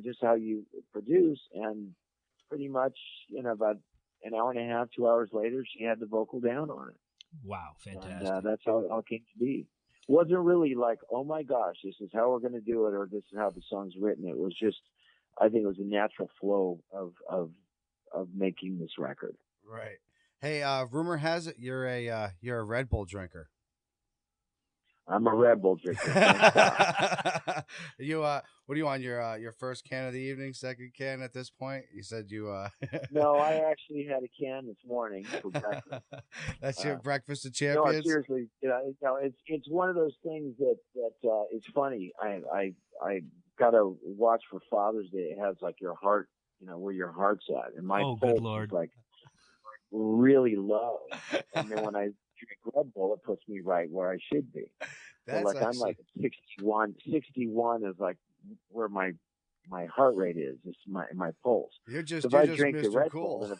just how you produce. And pretty much about an hour and a half, 2 hours later, she had the vocal down on it. Wow, fantastic! And that's how it all came to be. It wasn't really like, oh my gosh, this is how we're going to do it, or this is how the song's written. It was just, I think it was a natural flow of making this record. Right. Hey, rumor has it you're a Red Bull drinker. I'm a Red Bull drinker. You what are you on your first can of the evening, second can at this point? You said you No, I actually had a can this morning for breakfast. That's your breakfast of No, champions. seriously, it's one of those things that it's funny. I gotta watch for Father's Day. It has like your heart, where your heart's at, and my good pulse Lord. is like really low. And then when I drink Red Bull, it puts me right where I should be. So like I'm like 61. 61 is like where my heart rate is. It's my pulse. You're just, so if you're I just drink Mr. the Red Cool. Bull, then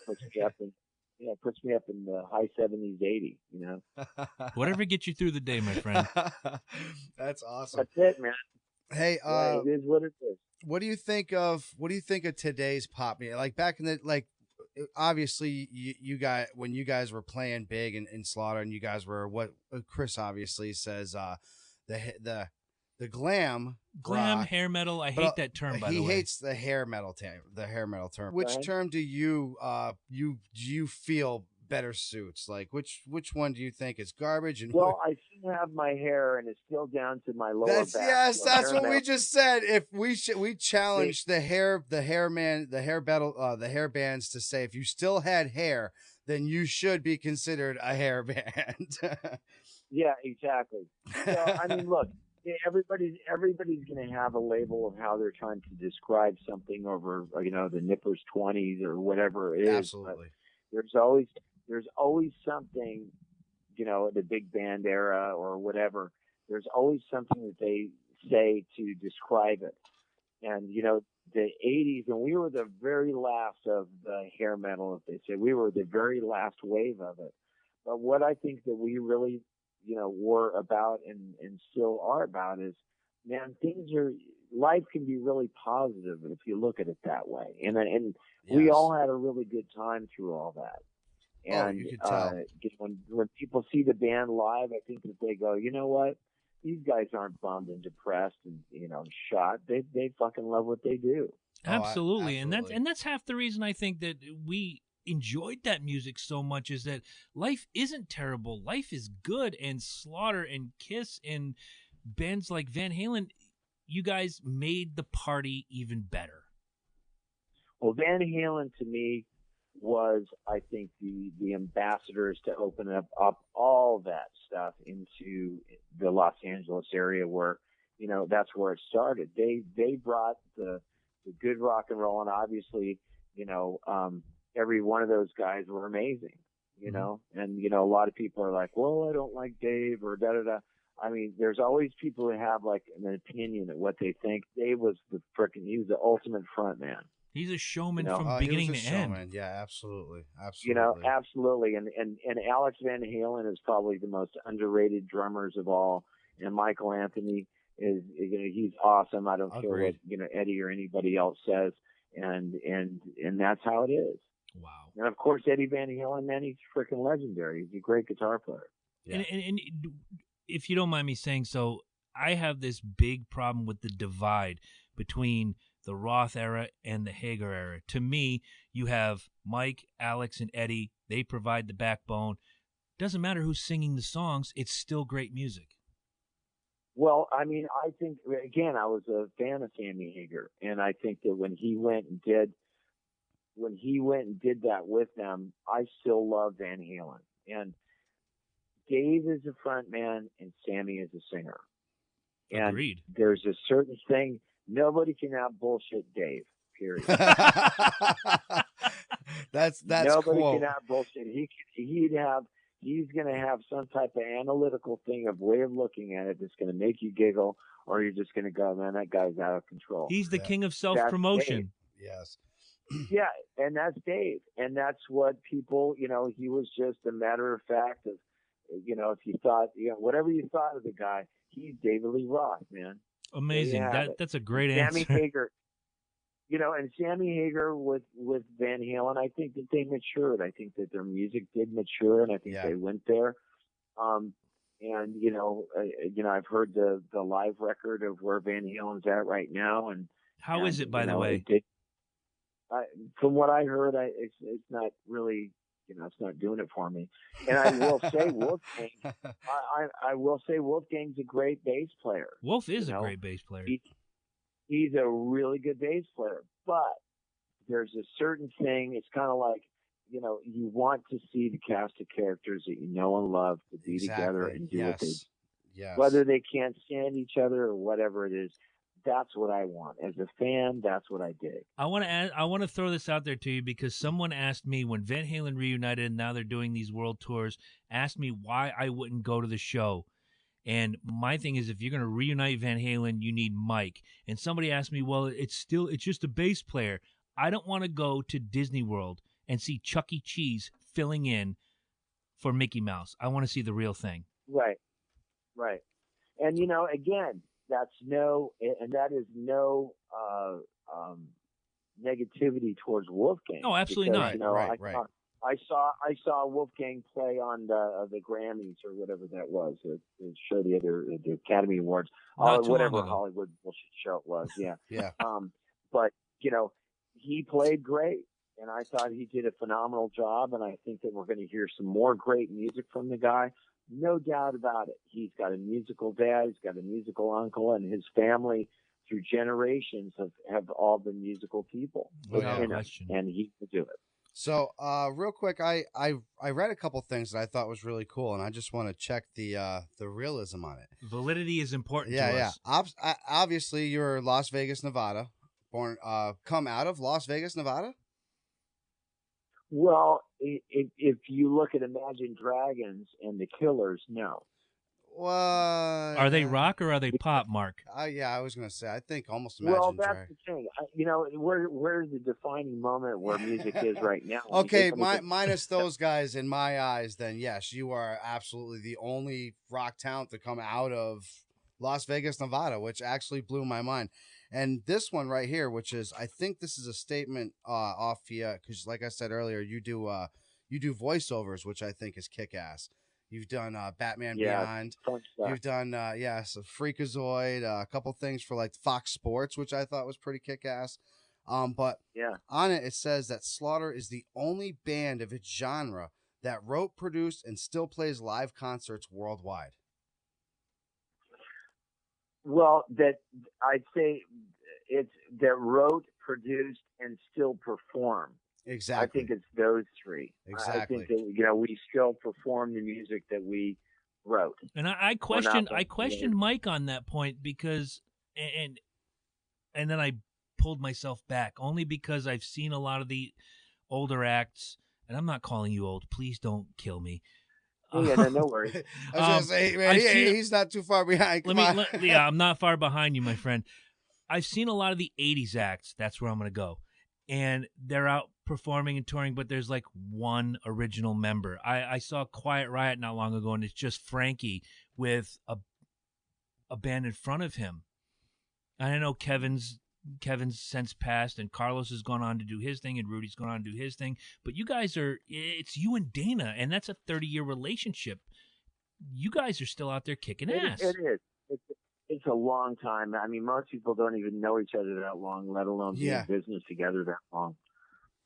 it puts me up in the high 70s, 80. Whatever gets you through the day, my friend. That's awesome. That's it, man. Hey, it is what it is. What do you think of today's pop music? Like back in the obviously you guys, when you guys were playing big in Slaughter, and you guys were what Chris obviously says the glam rock, hair metal. I hate that term. By the way, he hates the hair metal term. Which term do you feel better suits? Like which one do you think is garbage? And I still have my hair, and it's still down to my lower back. Yes, so that's what we just said. If we challenge the hair bands to say, if you still had hair, then you should be considered a hair band. Yeah, exactly. So I mean, look, everybody's going to have a label of how they're trying to describe something over, the Nippers 20s or whatever it is. Absolutely. But there's always something, the big band era or whatever. There's always something that they say to describe it. And, the 80s, and we were the very last of the hair metal, if they say. We were the very last wave of it. But what I think that we really, were about and still are about is, man, life can be really positive if you look at it that way. And yes. We all had a really good time through all that. And you could tell. When people see the band live, I think that they go, you know what? These guys aren't bummed and depressed and shot. They fucking love what they do. Absolutely. And that's half the reason I think that we enjoyed that music so much, is that life isn't terrible. Life is good. And Slaughter and Kiss and bands like Van Halen, you guys made the party even better. Well, Van Halen to me was, I think, the ambassadors to open up all that stuff into the Los Angeles area, where, that's where it started. They brought the good rock and roll, and obviously, every one of those guys were amazing, and, a lot of people are like, well, I don't like Dave or da-da-da. I mean, there's always people who have like an opinion of what they think. Dave was he was the ultimate front man. He's a showman from beginning to end. Yeah, absolutely. Absolutely. And Alex Van Halen is probably the most underrated drummers of all. And Michael Anthony is, he's awesome. I don't care what, Eddie or anybody else says. And that's how it is. Wow. And of course, Eddie Van Halen, man, he's freaking legendary. He's a great guitar player. Yeah. And if you don't mind me saying so, I have this big problem with the divide between the Roth era and the Hager era. To me, you have Mike, Alex, and Eddie. They provide the backbone. Doesn't matter who's singing the songs. It's still great music. Well, I mean, I think, again, I was a fan of Sammy Hager, and I think that when he went and did that with them, I still love Van Halen. And Dave is a front man, and Sammy is a singer. And Agreed. There's a certain thing. Nobody can out bullshit Dave, period. That's Nobody cool. can out bullshit. He's going to have some type of analytical thing of way of looking at it that's going to make you giggle, or you're just going to go, man, that guy's out of control. He's the king of self-promotion. Yes. Yeah, and that's Dave. And that's what people, he was just a matter of fact of, if you thought, whatever you thought of the guy, he's David Lee Roth, man. Amazing. That's a great answer. Sammy Hager, and Sammy Hager with Van Halen, I think that they matured. I think that their music did mature, and I think they went there. And I've heard the live record of where Van Halen's at right now, and is it, by the way? From what I heard, it's not really it's not doing it for me. And I will say Wolfgang, I will say Wolfgang's a great bass player. Wolf is a great bass player. He's a really good bass player, but there's a certain thing. It's kind of like, you want to see the cast of characters that you know and love to be together and do what they do. Yes. Whether they can't stand each other or whatever it is, that's what I want. As a fan, that's what I dig. I want to throw this out there to you because someone asked me when Van Halen reunited and now they're doing these world tours, asked me why I wouldn't go to the show. And my thing is, if you're going to reunite Van Halen, you need Mike. And somebody asked me, well, it's just a bass player. I don't want to go to Disney World and see Chuck E. Cheese filling in for Mickey Mouse. I want to see the real thing. Right. And, again, that is no negativity towards Wolfgang. No, absolutely because, not. Right. I saw Wolfgang play on the Grammys or whatever that was, the show, the Academy Awards, whatever Hollywood bullshit show it was. Yeah. Yeah. But he played great, and I thought he did a phenomenal job, and I think that we're going to hear some more great music from the guy. No doubt about it. He's got a musical dad, he's got a musical uncle, and his family through generations have all been musical people. Without question. And he can do it. So, real quick, I read a couple things that I thought was really cool, and I just want to check the realism on it. Validity is important to us. Yeah. Obviously, you're Las Vegas, Nevada. Come out of Las Vegas, Nevada? Well, if you look at Imagine Dragons and the Killers, no. What? Are they rock or are they pop, Mark? Yeah, I was going to say, I think almost Imagine Well, that's the thing. Where's the defining moment where music is right now? Okay, minus those guys in my eyes, then yes, you are absolutely the only rock talent to come out of Las Vegas, Nevada, which actually blew my mind. And this one right here, which is, I think this is a statement off here, because like I said earlier, you do voiceovers, which I think is kick-ass. You've done Batman Beyond. You've done, so Freakazoid, a couple things for like Fox Sports, which I thought was pretty kick-ass. But on it says that Slaughter is the only band of its genre that wrote, produced, and still plays live concerts worldwide. Well, that I'd say it's that wrote, produced, and still perform. Exactly. I think it's those three. Exactly. I think that we still perform the music that we wrote. And I questioned Mike on that point because and then I pulled myself back only because I've seen a lot of the older acts, and I'm not calling you old. Please don't kill me. No worries. I was gonna say, man, he's not too far behind. I'm not far behind you, my friend. I've seen a lot of the 80s acts. That's where I'm going to go. And they're out performing and touring, but there's like one original member. I saw Quiet Riot not long ago, and it's just Frankie with a band in front of him. I know Kevin's since passed, and Carlos has gone on to do his thing, and Rudy's gone on to do his thing. But you guys it's you and Dana, and that's a 30-year relationship. You guys are still out there kicking ass. It is. It's a long time. I mean, most people don't even know each other that long, let alone be in business together that long.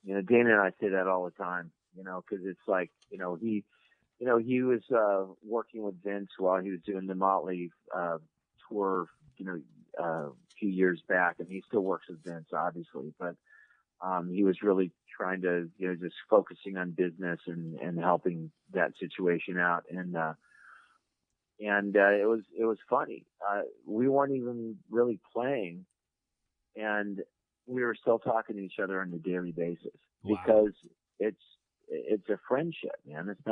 Dana and I say that all the time, because it's like, he was working with Vince while he was doing the Motley tour, a few years back, and he still works with Vince, obviously, but he was really trying to, just focusing on business and helping that situation out. And it was funny. We weren't even really playing, and we were still talking to each other on a daily basis. Wow. Because it's a friendship, man. It's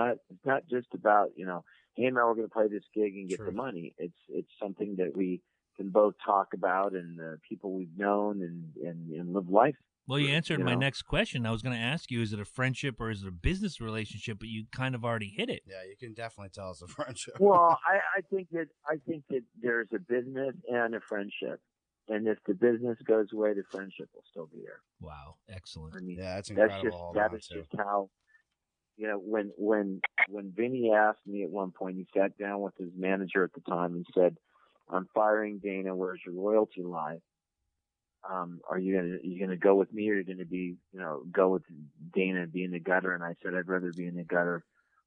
not just about, hey man, we're going to play this gig and get the money. It's something that we can both talk about, and people we've known and live life. Well, you answered my next question. I was going to ask you, is it a friendship or is it a business relationship? But you kind of already hit it. Yeah, you can definitely tell it's a friendship. Well, I think that there's a business and a friendship. And if the business goes away, the friendship will still be there. Wow, excellent. I mean, that's incredible. That is just how, when Vinny asked me at one point, he sat down with his manager at the time and said, "I'm firing Dana. Where's your loyalty lie?" are you gonna go with me, or are you gonna be, go with Dana and be in the gutter? And I said, I'd rather be in the gutter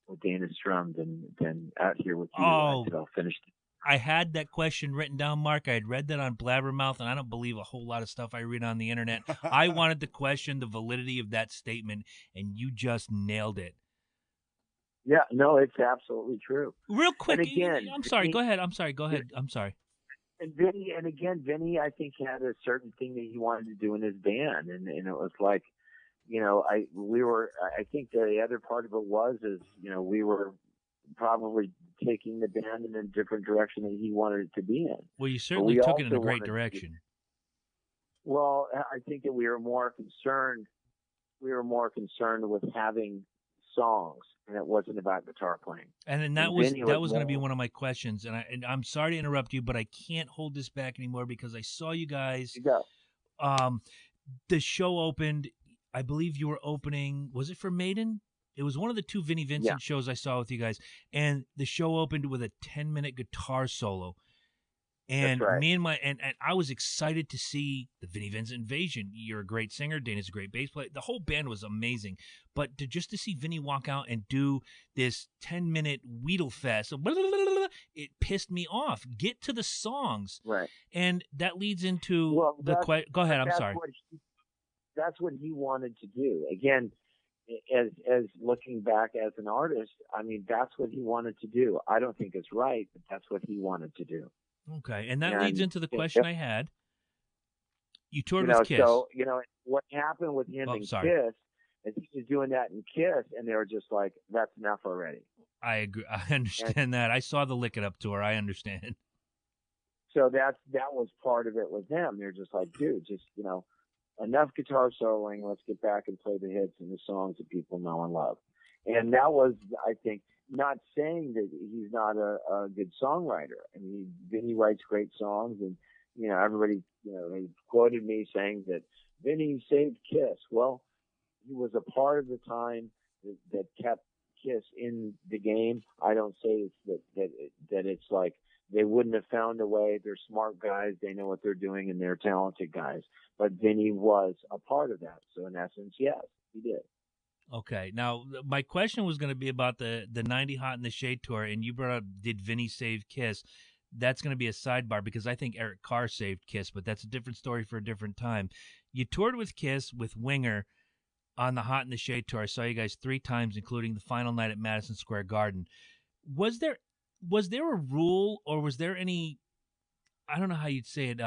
with Dana's drum than out here with you. Oh, I said, I'll finish it. I had that question written down, Mark. I had read that on Blabbermouth, and I don't believe a whole lot of stuff I read on the internet. I wanted to question the validity of that statement, and you just nailed it. Yeah, no, it's absolutely true. Real quick, and again, I'm sorry. Go ahead. I'm sorry. Go ahead. I'm sorry. And Vinnie, I think had a certain thing that he wanted to do in his band, and it was like, I think the other part of it is, we were probably taking the band in a different direction that he wanted it to be in. Well, you certainly took it in a great direction. Well, I think that we were more concerned with having songs, and it wasn't about guitar playing. And that was going to be one of my questions. And I'm sorry to interrupt you, but I can't hold this back anymore because I saw you guys. You go. The show opened. I believe you were opening. Was it for Maiden? It was one of the two Vinnie Vincent shows I saw with you guys, and the show opened with a 10-minute guitar solo. And right. me and I was excited to see the Vinnie Vincent Invasion. You're a great singer. Dana's a great bass player. The whole band was amazing. But just to see Vinnie walk out and do this 10-minute Weedle Fest, it pissed me off. Get to the songs. Right. And that leads into Go ahead. I'm sorry. That's what he wanted to do. Again, as looking back as an artist, I mean, that's what he wanted to do. I don't think it's right, but that's what he wanted to do. Okay, and that leads into the question I had. You toured with Kiss. So, what happened with him and Kiss, is he was doing that in Kiss, and they were just like, that's enough already. I agree. I understand that. I saw the Lick It Up tour. I understand. So that was part of it with them. They're just like, dude, just, enough guitar soloing. Let's get back and play the hits and the songs that people know and love. And that was, I think, not saying that he's not a good songwriter. I mean, Vinnie writes great songs, and everybody, they quoted me saying that Vinnie saved Kiss. Well, he was a part of the time that kept Kiss in the game. I don't say that it's like they wouldn't have found a way. They're smart guys. They know what they're doing, and they're talented guys. But Vinnie was a part of that. So in essence, yes, he did. Okay. Now, my question was going to be about the 90 Hot in the Shade tour, and you brought up, did Vinnie save Kiss? That's going to be a sidebar because I think Eric Carr saved Kiss, but that's a different story for a different time. You toured with Kiss with Winger on the Hot in the Shade tour. I saw you guys 3 times, including the final night at Madison Square Garden. Was there a rule, or was there any, I don't know how you'd say it,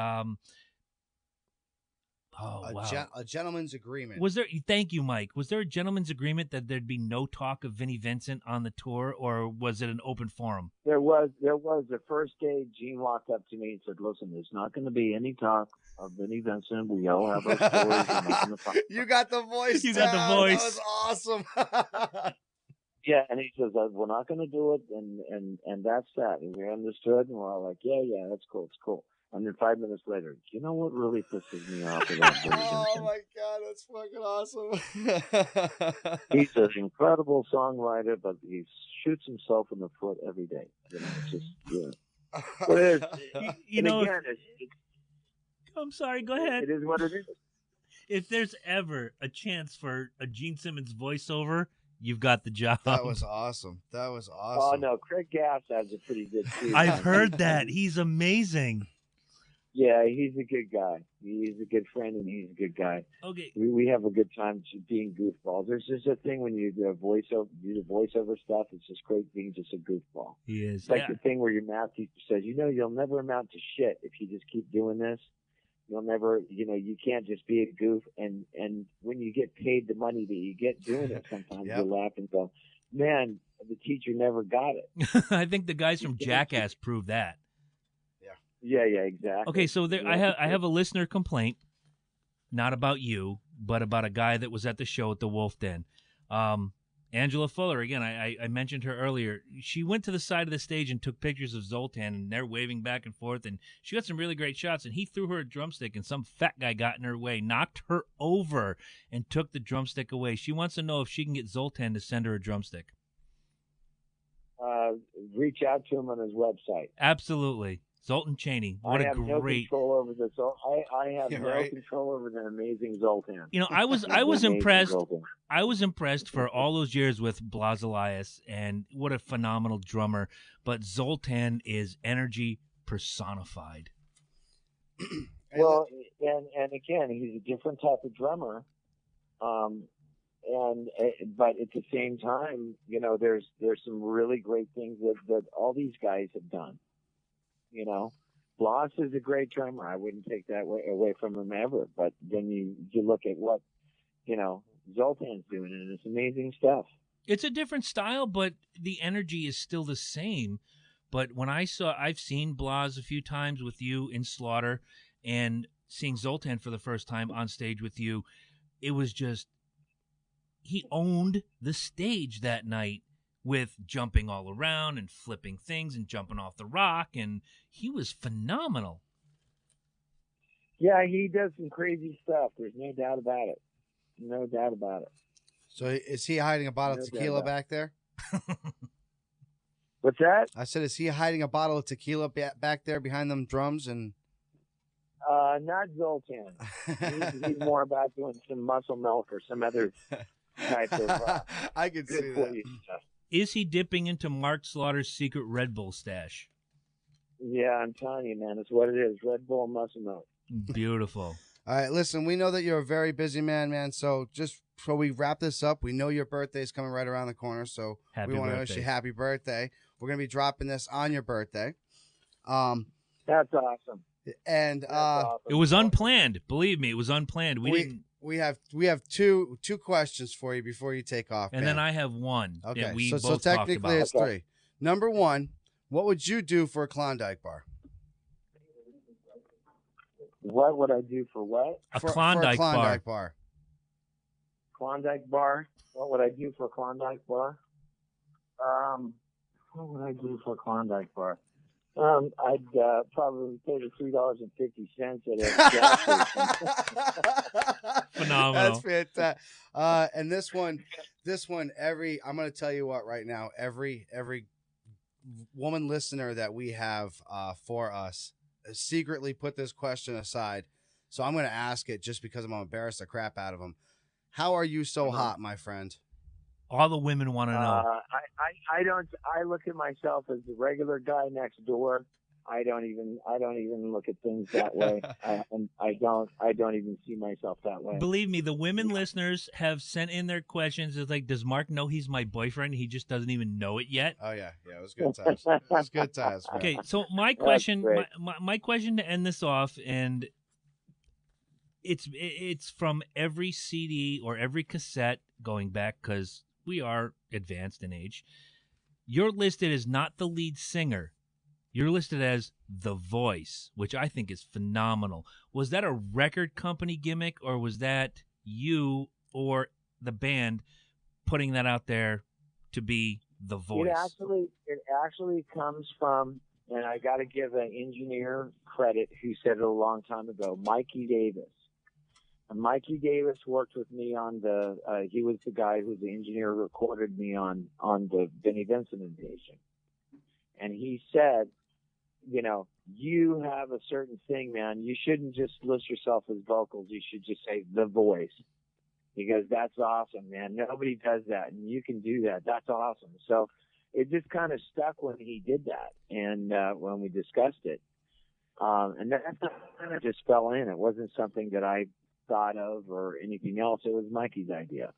a gentleman's agreement. Was there? Thank you, Mike. Was there a gentleman's agreement that there'd be no talk of Vinnie Vincent on the tour, or was it an open forum? There was. The first day, Gene walked up to me and said, "Listen, there's not going to be any talk of Vinnie Vincent. We all have our stories." You got the voice. You got the voice. That was awesome. Yeah, and he says, "We're not going to do it," and that's that. And we understood, and we're all like, "Yeah, that's cool. It's cool." And then 5 minutes later, you know what really pisses me off about Vinnie Vincent? Oh my God, that's fucking awesome. He's an incredible songwriter, but he shoots himself in the foot every day. It's just, But it is. Again, I'm sorry, go ahead. It is what it is. If there's ever a chance for a Gene Simmons voiceover, you've got the job. That was awesome. Oh, no, Craig Gass has a pretty good too. I've heard that. He's amazing. Yeah, he's a good guy. He's a good friend, and he's a good guy. Okay. We have a good time being goofballs. There's just a thing when you do the voiceover stuff. It's just great being just a goofball. He is. It's like the thing where your math teacher says, you'll never amount to shit if you just keep doing this. You'll never, you can't just be a goof. And when you get paid the money that you get doing it, sometimes you laugh and go, man, the teacher never got it. I think the guys from Jackass proved that. Yeah, exactly. Okay, so I have a listener complaint, not about you, but about a guy that was at the show at the Wolf Den. Angela Fuller, again, I mentioned her earlier. She went to the side of the stage and took pictures of Zoltan, and they're waving back and forth, and she got some really great shots, and he threw her a drumstick, and some fat guy got in her way, knocked her over, and took the drumstick away. She wants to know if she can get Zoltan to send her a drumstick. Reach out to him on his website. Absolutely. Zoltan Chaney. What I a have no great. control over this. I have no right. control over the amazing Zoltan. You know, I was Amazing impressed. Zoltan. I was impressed for all those years with Blas Elias, and what a phenomenal drummer. But Zoltan is energy personified. Well, and again, he's a different type of drummer. But at the same time, you know, there's some really great things that all these guys have done. You know, Blas is a great drummer. I wouldn't take that away from him ever. But then you look at what, you know, Zoltan's doing, and it's amazing stuff. It's a different style, but the energy is still the same. But when I've seen Blas a few times with you in Slaughter, and seeing Zoltan for the first time on stage with you, it was just, he owned the stage that night with jumping all around and flipping things and jumping off the rock, and he was phenomenal. Yeah, he does some crazy stuff. There's no doubt about it. No doubt about it. So is he hiding a bottle of tequila back there? What's that? I said, is he hiding a bottle of tequila back there behind them drums? And not Zoltan. He's more about doing some muscle milk or some other type of I can see that. Stuff. Is he dipping into Mark Slaughter's secret Red Bull stash? Yeah, I'm telling you, man, it's what it is. Red Bull muscle milk. Beautiful. All right, listen, we know that you're a very busy man. So just so we wrap this up, we know your birthday's coming right around the corner, so we want to wish you happy birthday. We're going to be dropping this on your birthday. That's awesome. And it was unplanned. Believe me, it was unplanned. We have two questions for you before you take off. And then I have one. Okay, that we so both technically talked about. it's three. Number one, what would you do for a Klondike bar? What would I do for what? For a Klondike bar. Klondike bar? What would I do for a Klondike bar? What would I do for a Klondike bar? I'd probably pay the $3.50 at a gas station. Phenomenal. That's fantastic. And this one, I'm going to tell you what right now, every woman listener that we have for us secretly put this question aside. So I'm going to ask it just because I'm embarrassed the crap out of them. How are you so hot, my friend? All the women want to know. I look at myself as the regular guy next door. I don't even look at things that way. I don't even see myself that way. Believe me, the women listeners have sent in their questions. It's like, does Mark know he's my boyfriend? He just doesn't even know it yet. Oh yeah, it was good times. It was good times. Man. Okay, so my question, my question to end this off, and it's from every CD or every cassette going back, because we are advanced in age. You're listed as not the lead singer. You're listed as the voice, which I think is phenomenal. Was that a record company gimmick, or was that you or the band putting that out there to be the voice? It actually comes from, and I got to give an engineer credit who said it a long time ago, Mikey Davis. And Mikey Davis worked with me on he was the guy who's the engineer who recorded me on the Vinnie Vincent Invasion. And he said, you know, you have a certain thing, man. You shouldn't just list yourself as vocals. You should just say the voice. Because that's awesome, man. Nobody does that. And you can do that. That's awesome. So it just kind of stuck when he did that. And when we discussed it. And that kind of just fell in. It wasn't something that I thought of or anything else. It was Mikey's idea.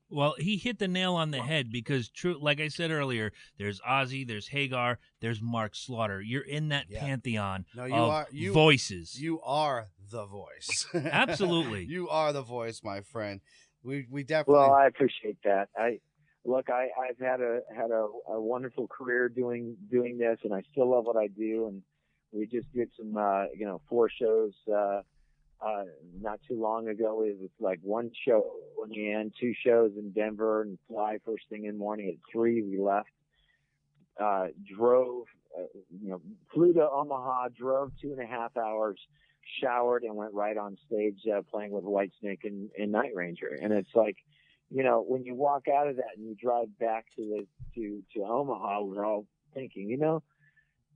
Well, he hit the nail on the head because, like I said earlier, there's Ozzy, there's Hagar, there's Mark Slaughter. You're in that pantheon of voices. You are the voice. Absolutely. You are the voice, my friend. We definitely. Well, I appreciate that. I've had a wonderful career doing this, and I still love what I do. And we just did some 4 shows. Not too long ago. It was like 1 show and 2 shows in Denver, and fly first thing in the morning at 3. We left, flew to Omaha, drove 2.5 hours, showered, and went right on stage playing with Whitesnake and Night Ranger. And it's like, you know, when you walk out of that and you drive back to Omaha, we're all thinking, you know,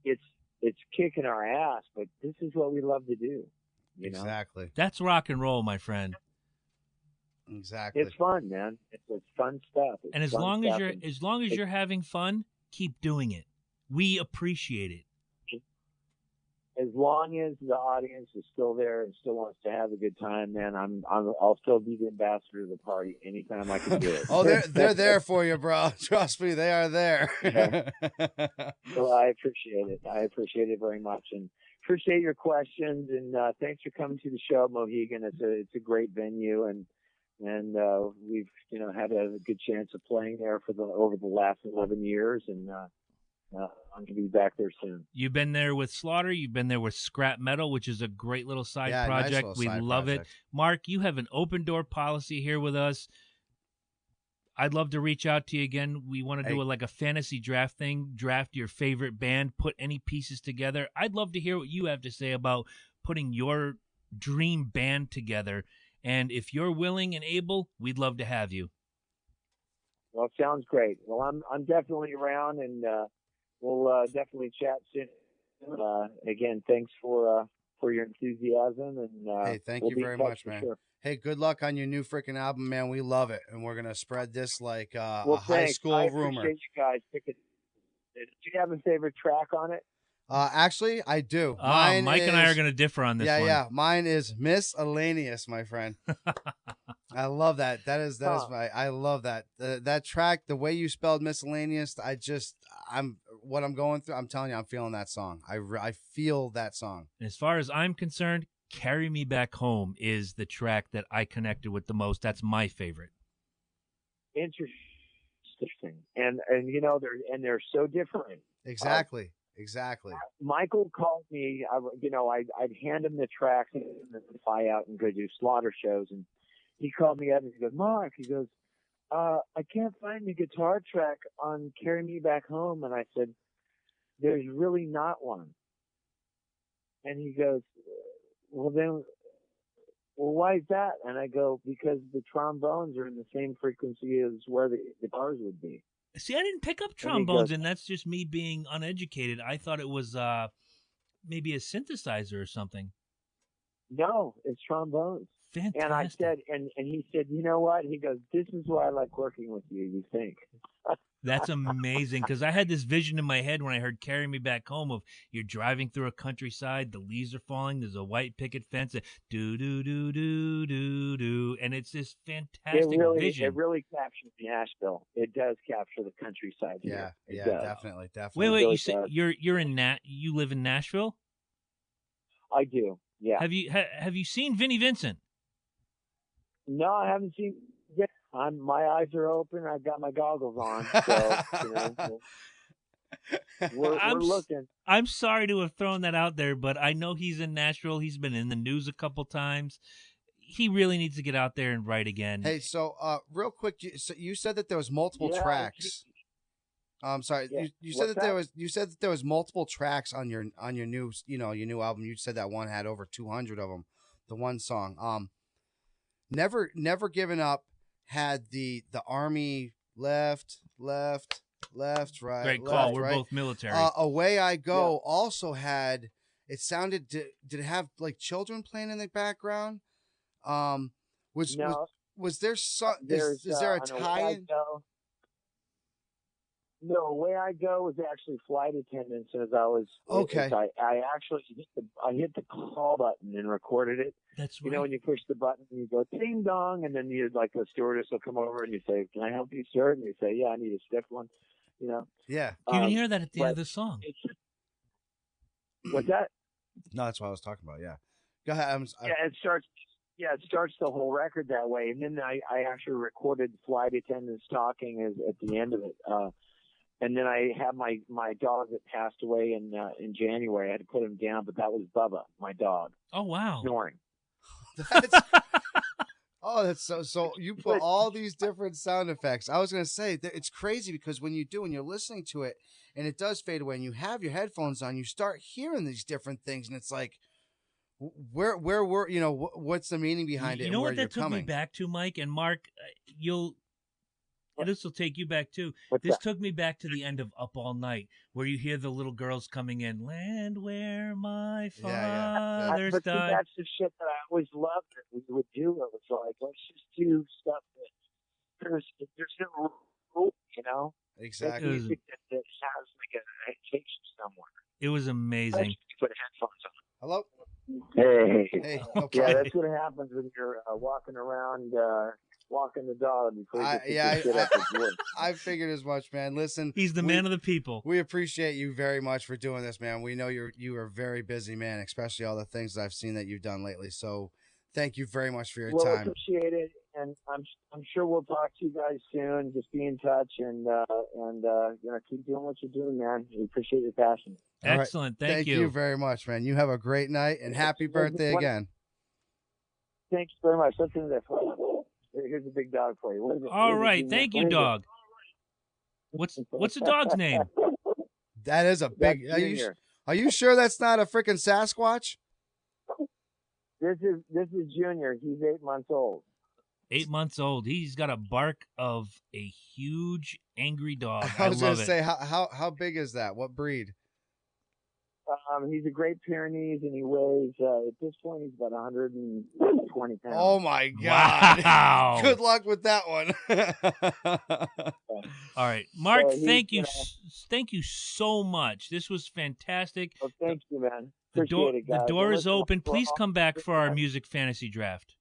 it's it's kicking our ass, but this is what we love to do. You know? Exactly. That's rock and roll, my friend. Exactly. It's fun, man. It's fun stuff. It's And as fun long stuff, as you're having fun, keep doing it. We appreciate it. as long as the audience is still there and still wants to have a good time, man, I'll still be the ambassador of the party anytime I can do it. Oh, they're there for you, bro. Trust me, they are there. Yeah. So I appreciate it. I appreciate it very much, and appreciate your questions. And thanks for coming to the show, Mohegan. It's a great venue, and we've had a good chance of playing there over the last 11 years, and I'm gonna be back there soon. You've been there with Slaughter. You've been there with Scrap Metal, which is a great little side project. Nice little We side love project. it. Mark, you have an open door policy here with us. I'd love to reach out to you again. We want to do like a fantasy draft thing. Draft your favorite band, put any pieces together. I'd love to hear what you have to say about putting your dream band together. And if you're willing and able, we'd love to have you. Well, it sounds great. Well, I'm definitely around, and we'll definitely chat soon. Again, thanks for your enthusiasm, and hey, thank we'll you be in very touch much, for man. sure. Hey, good luck on your new freaking album, man. We love it, and we're gonna spread this like a high Thanks. school I rumor. appreciate you guys picking. Do you have a favorite track on it? Actually, I do. Mike and I are gonna differ on this one. Yeah. Mine is Miscellaneous, my friend. I love that. That is I love that. That track, the way you spelled Miscellaneous, what I'm going through. I'm telling you, I'm feeling that song. I feel that song. As far as I'm concerned, Carry Me Back Home is the track that I connected with the most. That's my favorite. Interesting. And they're so different. Exactly. Michael called me. I'd hand him the tracks and fly out and go do Slaughter shows, and he called me up and he goes, Mark, I can't find the guitar track on Carry Me Back Home. And I said, there's really not one. And he goes, well, why is that? And I go, because the trombones are in the same frequency as where the guitars would be. See, I didn't pick up trombones, and that's just me being uneducated. I thought it was maybe a synthesizer or something. No, it's trombones. Fantastic. And I said, and he said, you know what? He goes, this is why I like working with you, you think. That's amazing, because I had this vision in my head when I heard Carry Me Back Home of you're driving through a countryside, the leaves are falling, there's a white picket fence, do-do-do-do-do-do, and it's this fantastic vision. It really captures Nashville. It does capture the countryside here. Yeah, definitely. Wait, really you say you live in Nashville? I do, yeah. Have you seen Vinnie Vincent? No, I haven't seen yet. My eyes are open. I've got my goggles on, so we're looking. I'm sorry to have thrown that out there, but I know he's in Nashville. He's been in the news a couple times. He really needs to get out there and write again. Hey, so real quick, you said that there was multiple tracks. I'm sorry. Yeah. You said that there was multiple tracks on your new your new album. You said that one had over 200 of them. The one song, Never Given Up, had the Army left, right. Great call. Left, We're right. both military. Away I Go also had. It sounded. Did it have like children playing in the background? Was there some? Is there a tie-in? No, Away I Go was actually flight attendants as I was. Okay. I actually hit the call button and recorded it. That's right. You know, when you push the button, you go ding dong, and then the stewardess will come over and you say, "Can I help you, sir?" And you say, "Yeah, I need a stiff one." You know. Yeah. You can hear that at the end of the song. What's that? No, that's what I was talking about. Yeah. Go ahead. It starts. Yeah, it starts the whole record that way, and then I actually recorded flight attendants talking at the end of it. And then I have my dog that passed away in January. I had to put him down, but that was Bubba, my dog. Oh wow! Snoring. That's so you put all these different sound effects. I was gonna say that it's crazy because when you're listening to it and it does fade away and you have your headphones on, you start hearing these different things and it's like, where were what's the meaning behind it? You know and where what that took me back to, Mike and Mark? this will take you back too. This took me back to the end of Up All Night, where you hear the little girls coming in, "Land where my fathers died." That's the shit that I always loved that we would do. It was like, let's just do stuff that there's no rule, you know. Exactly. Music that has like it takes you somewhere. It was amazing. Put headphones on. Hello. Hey. Okay. Yeah, that's what happens when you're walking around, walking the dog before you get to up his work. I figured as much, man. Listen, he's the man of the people. We appreciate you very much for doing this, man. We know you are a very busy man, especially all the things that I've seen that you've done lately. So, thank you very much for your time. Well, appreciate it, and I'm sure we'll talk to you guys soon. Just be in touch, and keep doing what you're doing, man. We appreciate your passion. Excellent. Right. Thank you. Thank you very much, man. You have a great night, and happy birthday again. Thank you very much. Listen to this. Here's a big dog for you. All right. Thank you, dog. What's the dog's name? That is a big. Are you sure that's not a freaking Sasquatch? This is Junior. He's 8 months old. 8 months old. He's got a bark of a huge angry dog. I was going to say, how big is that? What breed? He's a Great Pyrenees, and he weighs, at this point, he's about 120 pounds. Oh, my God. Wow. Good luck with that one. All right. Mark, thank you. Thank you so much. This was fantastic. Well, thank you, man. Appreciate it, guys. The door is open. Please come back for our music fantasy draft.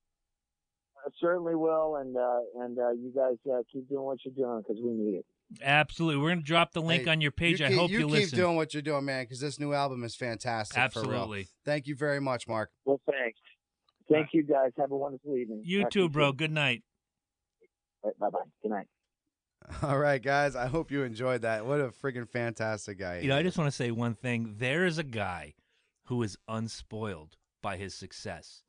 I certainly will, and you guys keep doing what you're doing because we need it. Absolutely. We're going to drop the link on your page. I hope you listen. You keep doing what you're doing, man, because this new album is fantastic. Absolutely. For real. Thank you very much, Mark. Well, thanks. Thank you, guys. Have a wonderful evening. You too, bro. Good night. Bye-bye. Good night. All right, guys. I hope you enjoyed that. What a freaking fantastic guy. I just want to say one thing. There is a guy who is unspoiled by his success.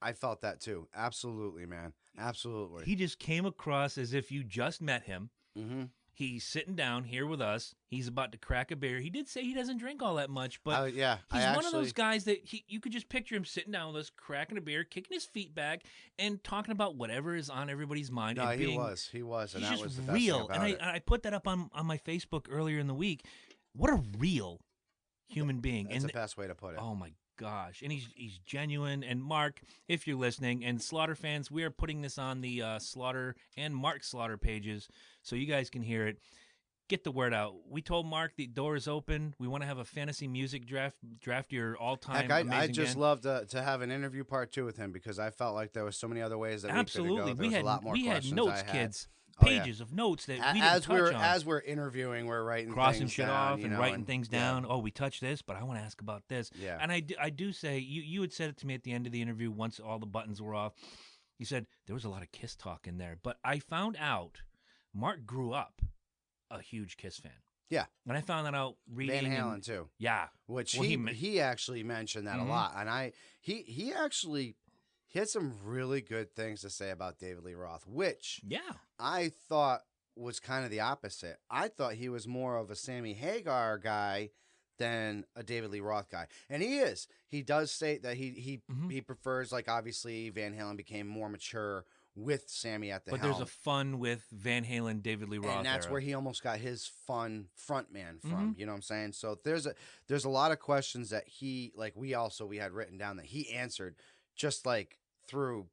I felt that, too. Absolutely, man. Absolutely. He just came across as if you just met him. Mm-hmm. He's sitting down here with us. He's about to crack a beer. He did say he doesn't drink all that much, but he's one of those guys that you could just picture him sitting down with us, cracking a beer, kicking his feet back, and talking about whatever is on everybody's mind. No, and he was. And he's that just was the best real. thing about it. I put that up on my Facebook earlier in the week. What a real human being. That's the best way to put it. Oh, my gosh. And he's genuine. And Mark, if you're listening, and Slaughter fans, we are putting this on the Slaughter and Mark Slaughter pages so you guys can hear it. Get the word out. We told Mark the door is open. We want to have a fantasy music draft your all-time amazing I just band. love to have an interview part 2 with him because I felt like there was so many other ways that Absolutely. we could go. There was a lot more we had notes, kids. Oh, pages of notes that we didn't touch on. As we're interviewing, we're writing crossing things shit down, off and writing things down. Oh, we touched this, but I want to ask about this. Yeah. And I do say, you had said it to me at the end of the interview once all the buttons were off. You said there was a lot of Kiss talk in there. But I found out Mark grew up a huge Kiss fan. Yeah. And I found that out reading. Van Halen, too. Yeah. Which he actually mentioned that a lot. And he actually... He had some really good things to say about David Lee Roth, which I thought was kind of the opposite. I thought he was more of a Sammy Hagar guy than a David Lee Roth guy. And he is. He does state that he prefers, like, obviously Van Halen became more mature with Sammy at the helm. But there's a fun with Van Halen, David Lee Roth. And that's era. where he almost got his fun frontman from. You know what I'm saying? So there's a lot of questions that we had written down that he answered just like through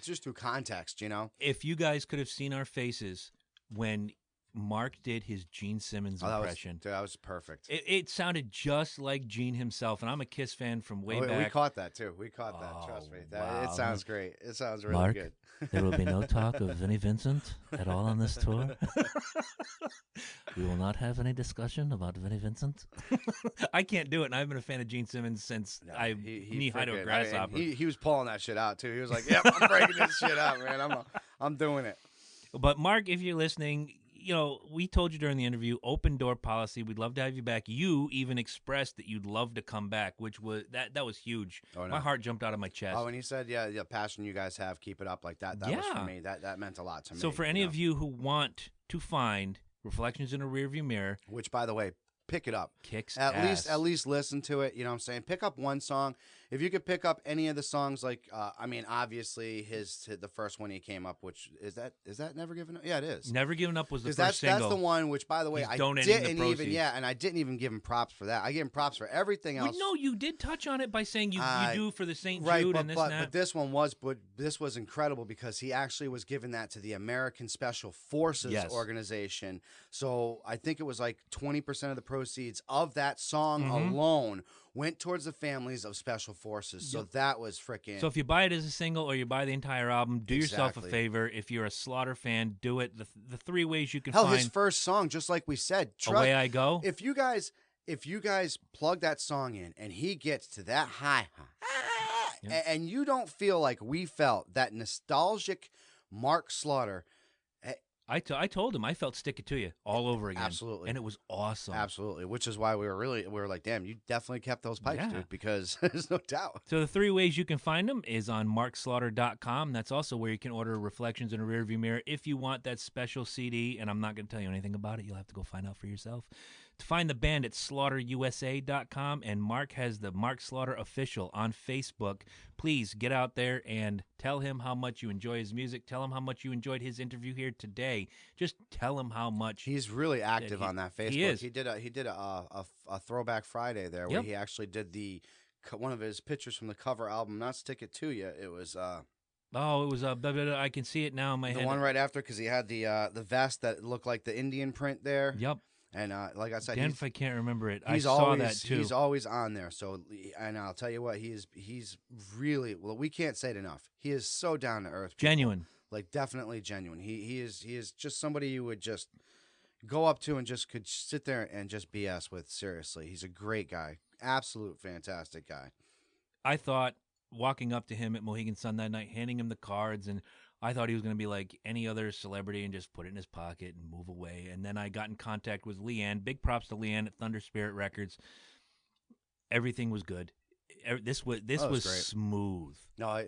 just through context, you know. If you guys could have seen our faces when Mark did his Gene Simmons impression, that was perfect. It sounded just like Gene himself, and I'm a Kiss fan from way back. We caught that too. We caught that. Trust me. Wow. It sounds great. It sounds really Mark, good. There will be no talk of Vinnie Vincent at all on this tour. We will not have any discussion about Vinnie Vincent. I can't do it, and I've been a fan of Gene Simmons since knee-high to a grasshopper. He was pulling that shit out too. He was like, "Yep, I'm breaking this shit out, man. I'm doing it." But Mark, if you're listening, we told you during the interview, open door policy. We'd love to have you back. You even expressed that you'd love to come back, which was that was huge. Oh, no. My heart jumped out of my chest. Oh, and he said, the passion you guys have, keep it up like that. That was for me. That meant a lot to me. So for any of you who want to find Reflections in a Rearview Mirror, which, by the way, pick it up. Kicks at ass. At least listen to it. You know what I'm saying? Pick up one song. If you could pick up any of the songs, like I mean, obviously the first one he came up, which is that Never Giving Up? Yeah, it is. Never Giving Up was the first that's single. That's the one which, by the way, He's I donating didn't the proceeds. even and I didn't even give him props for that. I gave him props for everything else. No, you did touch on it by saying you do for the St. Right, Jude and this and that. But this was incredible because he actually was giving that to the American Special Forces organization. So I think it was like 20% of the proceeds of that song alone went towards the families of Special Forces. So that was freaking. So if you buy it as a single or you buy the entire album, do yourself a favor. If you're a Slaughter fan, do it. The 3 ways you can find. His first song, just like we said, Away I Go. If you guys plug that song in and he gets to that high, and you don't feel like we felt that nostalgic Mark Slaughter. I told him I felt Stick It To You all over again. Absolutely. And it was awesome. Absolutely. Which is why we were like, damn, you definitely kept those pipes, dude, because there's no doubt. So the 3 ways you can find them is on markslaughter.com. That's also where you can order Reflections in a Rearview Mirror if you want that special CD, and I'm not going to tell you anything about it. You'll have to go find out for yourself. To find the band at slaughterusa.com, and Mark has the Mark Slaughter Official on Facebook. Please get out there and tell him how much you enjoy his music. Tell him how much you enjoyed his interview here today. Just tell him how much. He's really active on that Facebook. He is. He did a Throwback Friday there where he actually did one of his pictures from the cover album, not Stick It To You. It was it was I can see it now in my head. The one right after, because he had the vest that looked like the Indian print there. Yep. And like I said, Dan, if I can't remember it, I saw that too. He's always on there. So, and I'll tell you what, he's really, well, we can't say it enough. He is so down to earth, genuine, like definitely genuine. He is just somebody you would just go up to and just could sit there and just BS with. Seriously, he's a great guy, absolute fantastic guy. I thought walking up to him at Mohegan Sun that night, handing him the cards, and I thought he was going to be like any other celebrity and just put it in his pocket and move away. And then I got in contact with Leanne. Big props to Leanne at Thunder Spirit Records. Everything was good. This was great. Smooth. No,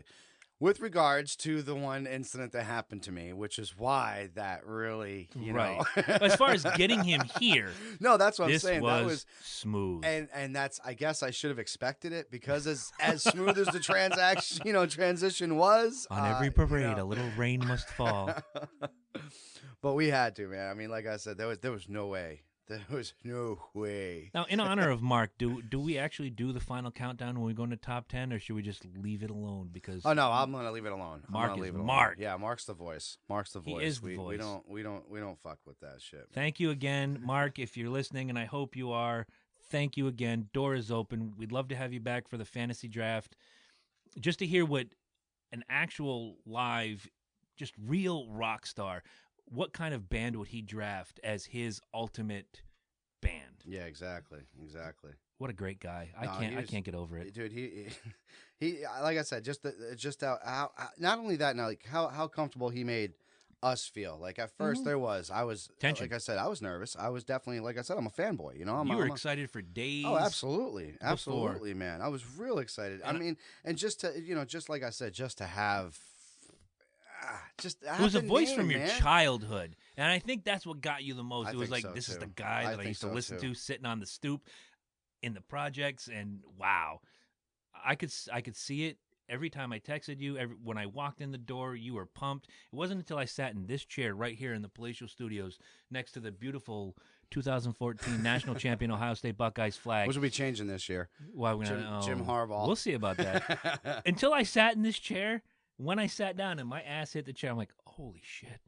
with regards to the one incident that happened to me, which is why that really, you know. As far as getting him here, no, that's what I'm saying. That was smooth, and that's, I guess I should have expected it, because as smooth as the transition was. On every parade, a little rain must fall. But we had to, man. I mean, like I said, there was no way. There was no way. Now, in honor of Mark, do we actually do the final countdown when we go into top 10, or should we just leave it alone? Because no, I'm gonna leave it alone. Mark is Mark. Yeah, Mark's the voice. Mark's the voice. He is the voice. We don't fuck with that shit. Thank you again, Mark. If you're listening, and I hope you are, thank you again. Door is open. We'd love to have you back for the fantasy draft, just to hear what an actual live, just real rock star. What kind of band would he draft as his ultimate band? Yeah, exactly. What a great guy! I can't get over it, dude. He like I said, just how not only that, now like how comfortable he made us feel. Like at first I was tension. Like I said, I was nervous. I was definitely, like I said, I'm a fanboy. You know, you were excited for days. Oh, absolutely, man. I was real excited. I mean, and just to just like I said, just to have. It was a voice from your childhood, and I think that's what got you the most. It was like, this is the guy that I used to listen to sitting on the stoop in the projects, and wow, I could see it every time I texted you. When I walked in the door, you were pumped. It wasn't until I sat in this chair right here in the Palatial Studios next to the beautiful 2014 national champion Ohio State Buckeyes flag. Which will be changing this year. Why we're gonna Jim Harbaugh? We'll see about that. Until I sat in this chair. When I sat down and my ass hit the chair, I'm like, holy shit,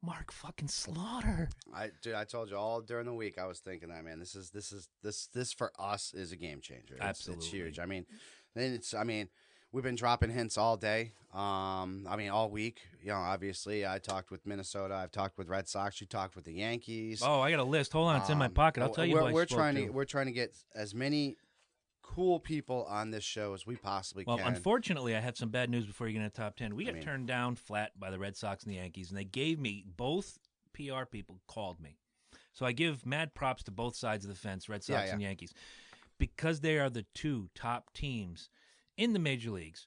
Mark fucking Slaughter. I told you all during the week, I was thinking that, man, this for us is a game changer. Absolutely. It's huge. I mean, we've been dropping hints all day. All week. You know, obviously I talked with Minnesota. I've talked with Red Sox. You talked with the Yankees. Oh, I got a list. Hold on. It's in my pocket. I'll tell you we're trying to get as many cool people on this show as we possibly can. Well, unfortunately, I have some bad news before you get into the top 10. We got turned down flat by the Red Sox and the Yankees, and they gave me, both PR people called me. So I give mad props to both sides of the fence, Red Sox and Yankees. Because they are the two top teams in the major leagues,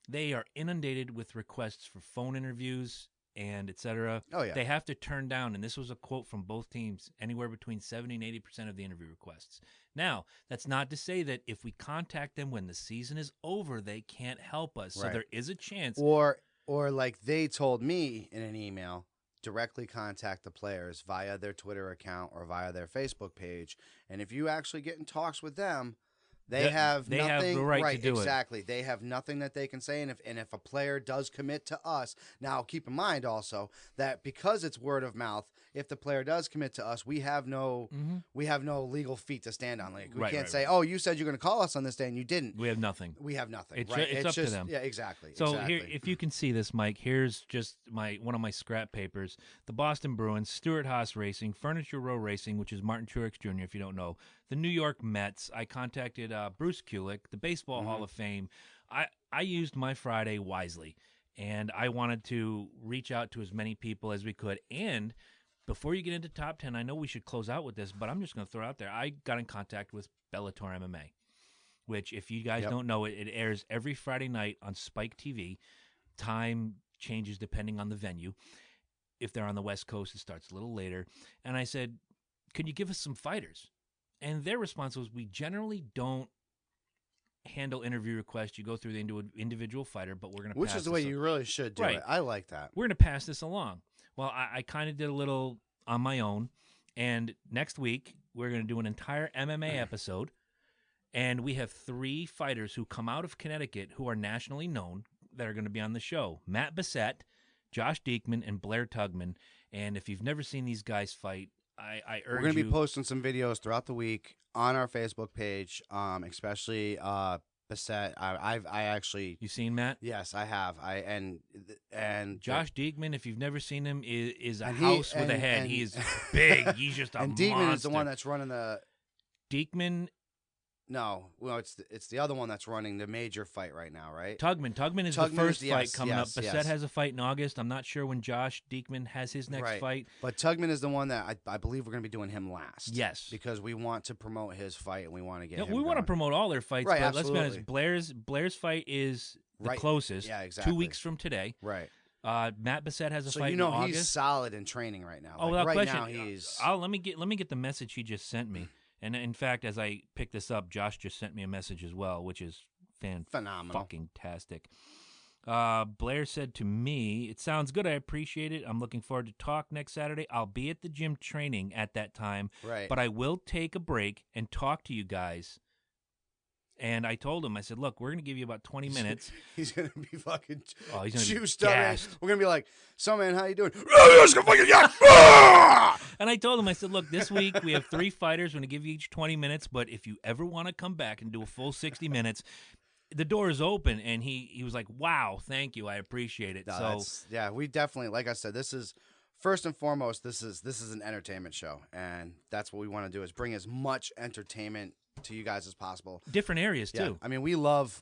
they are inundated with requests for phone interviews and etc. Oh, yeah. They have to turn down, and this was a quote from both teams, anywhere between 70 and 80% of the interview requests. Now, that's not to say that if we contact them when the season is over, they can't help us. So there is a chance. Or like they told me in an email, directly contact the players via their Twitter account or via their Facebook page. And if you actually get in talks with them, they have nothing. Have the right to do exactly. They have nothing that they can say. And if a player does commit to us, now keep in mind also that because it's word of mouth, if the player does commit to us, we have no legal feet to stand on. Like we can't say, "Oh, you said you're going to call us on this day and you didn't." We have nothing. We have nothing. It's up to them. Yeah, exactly. So here, if you can see this, Mike, here's just one of my scrap papers. The Boston Bruins, Stuart Haas Racing, Furniture Row Racing, which is Martin Truex Jr. If you don't know, the New York Mets. I contacted Bruce Kulick, the Baseball Hall of Fame. I used my Friday wisely, and I wanted to reach out to as many people as we could. And before you get into top 10, I know we should close out with this, but I'm just going to throw it out there. I got in contact with Bellator MMA, which, if you guys don't know, it airs every Friday night on Spike TV. Time changes depending on the venue. If they're on the West Coast, it starts a little later. And I said, could you give us some fighters? And their response was, we generally don't handle interview requests. You go through the individual fighter, but we're going to Which is the way you really should do it. I like that. We're going to pass this along. Well, I kind of did a little on my own, and next week we're going to do an entire MMA episode, and we have 3 fighters who come out of Connecticut who are nationally known that are going to be on the show. Matt Bissett, Josh Diekman, and Blair Tugman. And if you've never seen these guys fight, I urge you. We're going to be posting some videos throughout the week on our Facebook page, especially Bissett. I actually. You seen Matt? Yes, I have. And Josh Diekman, if you've never seen him, is a house with a head. He is big. He's just a and monster. Diekman is the one that's running the. Diekman. No, well, it's the other one that's running the major fight right now, right? Tugman is the first fight coming up. Bissett has a fight in August. I'm not sure when Josh Diekman has his next fight. But Tugman is the one that I believe we're going to be doing him last. Yes. Because we want to promote his fight and we want to get him we want to promote all their fights, right, but absolutely. Let's be honest, Blair's fight is the closest. Yeah, exactly. 2 weeks from today. Right. Matt Bissett has a fight in August. He's solid in training right now. Oh, without question. Now he's. Let me get the message he just sent me. And in fact, as I pick this up, Josh just sent me a message as well, which is phenomenal, fucking tastic. Blair said to me, "It sounds good. I appreciate it. I'm looking forward to talk next Saturday. I'll be at the gym training at that time, right? But I will take a break and talk to you guys." And I told him, I said, "Look, we're going to give you about 20 minutes." He's going to be fucking juiced up. We're going to be like, "So, man, how you doing?" And I told him, I said, "Look, this week we have 3 fighters. We're going to give you each 20 minutes. But if you ever want to come back and do a full 60 minutes, the door is open." And he was like, "Wow, thank you. I appreciate it." No, so we definitely, like I said, this is first and foremost, this is an entertainment show, and that's what we want to do is bring as much entertainment to you guys as possible. Different areas too. I mean, we love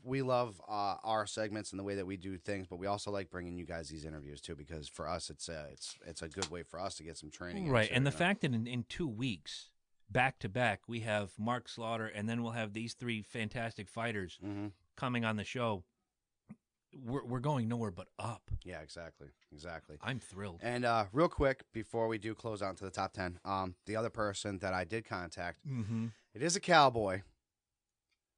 our segments and the way that we do things, but we also like bringing you guys these interviews too, because for us it's a good way for us to get some training. Right, and the fact that in 2 weeks, back to back, we have Mark Slaughter, and then we'll have these 3 fantastic fighters coming on the show. We're going nowhere but up. Yeah, exactly. I'm thrilled. And real quick, before we do close out into the top 10, the other person that I did contact, it is a cowboy.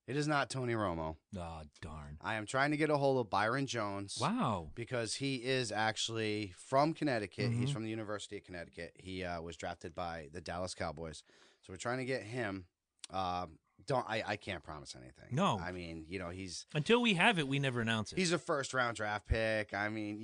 It is not Tony Romo. Oh, darn. I am trying to get a hold of Byron Jones. Wow. Because he is actually from Connecticut. He's from the University of Connecticut. He was drafted by the Dallas Cowboys. So we're trying to get him. I can't promise anything. No. I mean, he's until we have it, we never announce it. He's a first-round draft pick. I mean,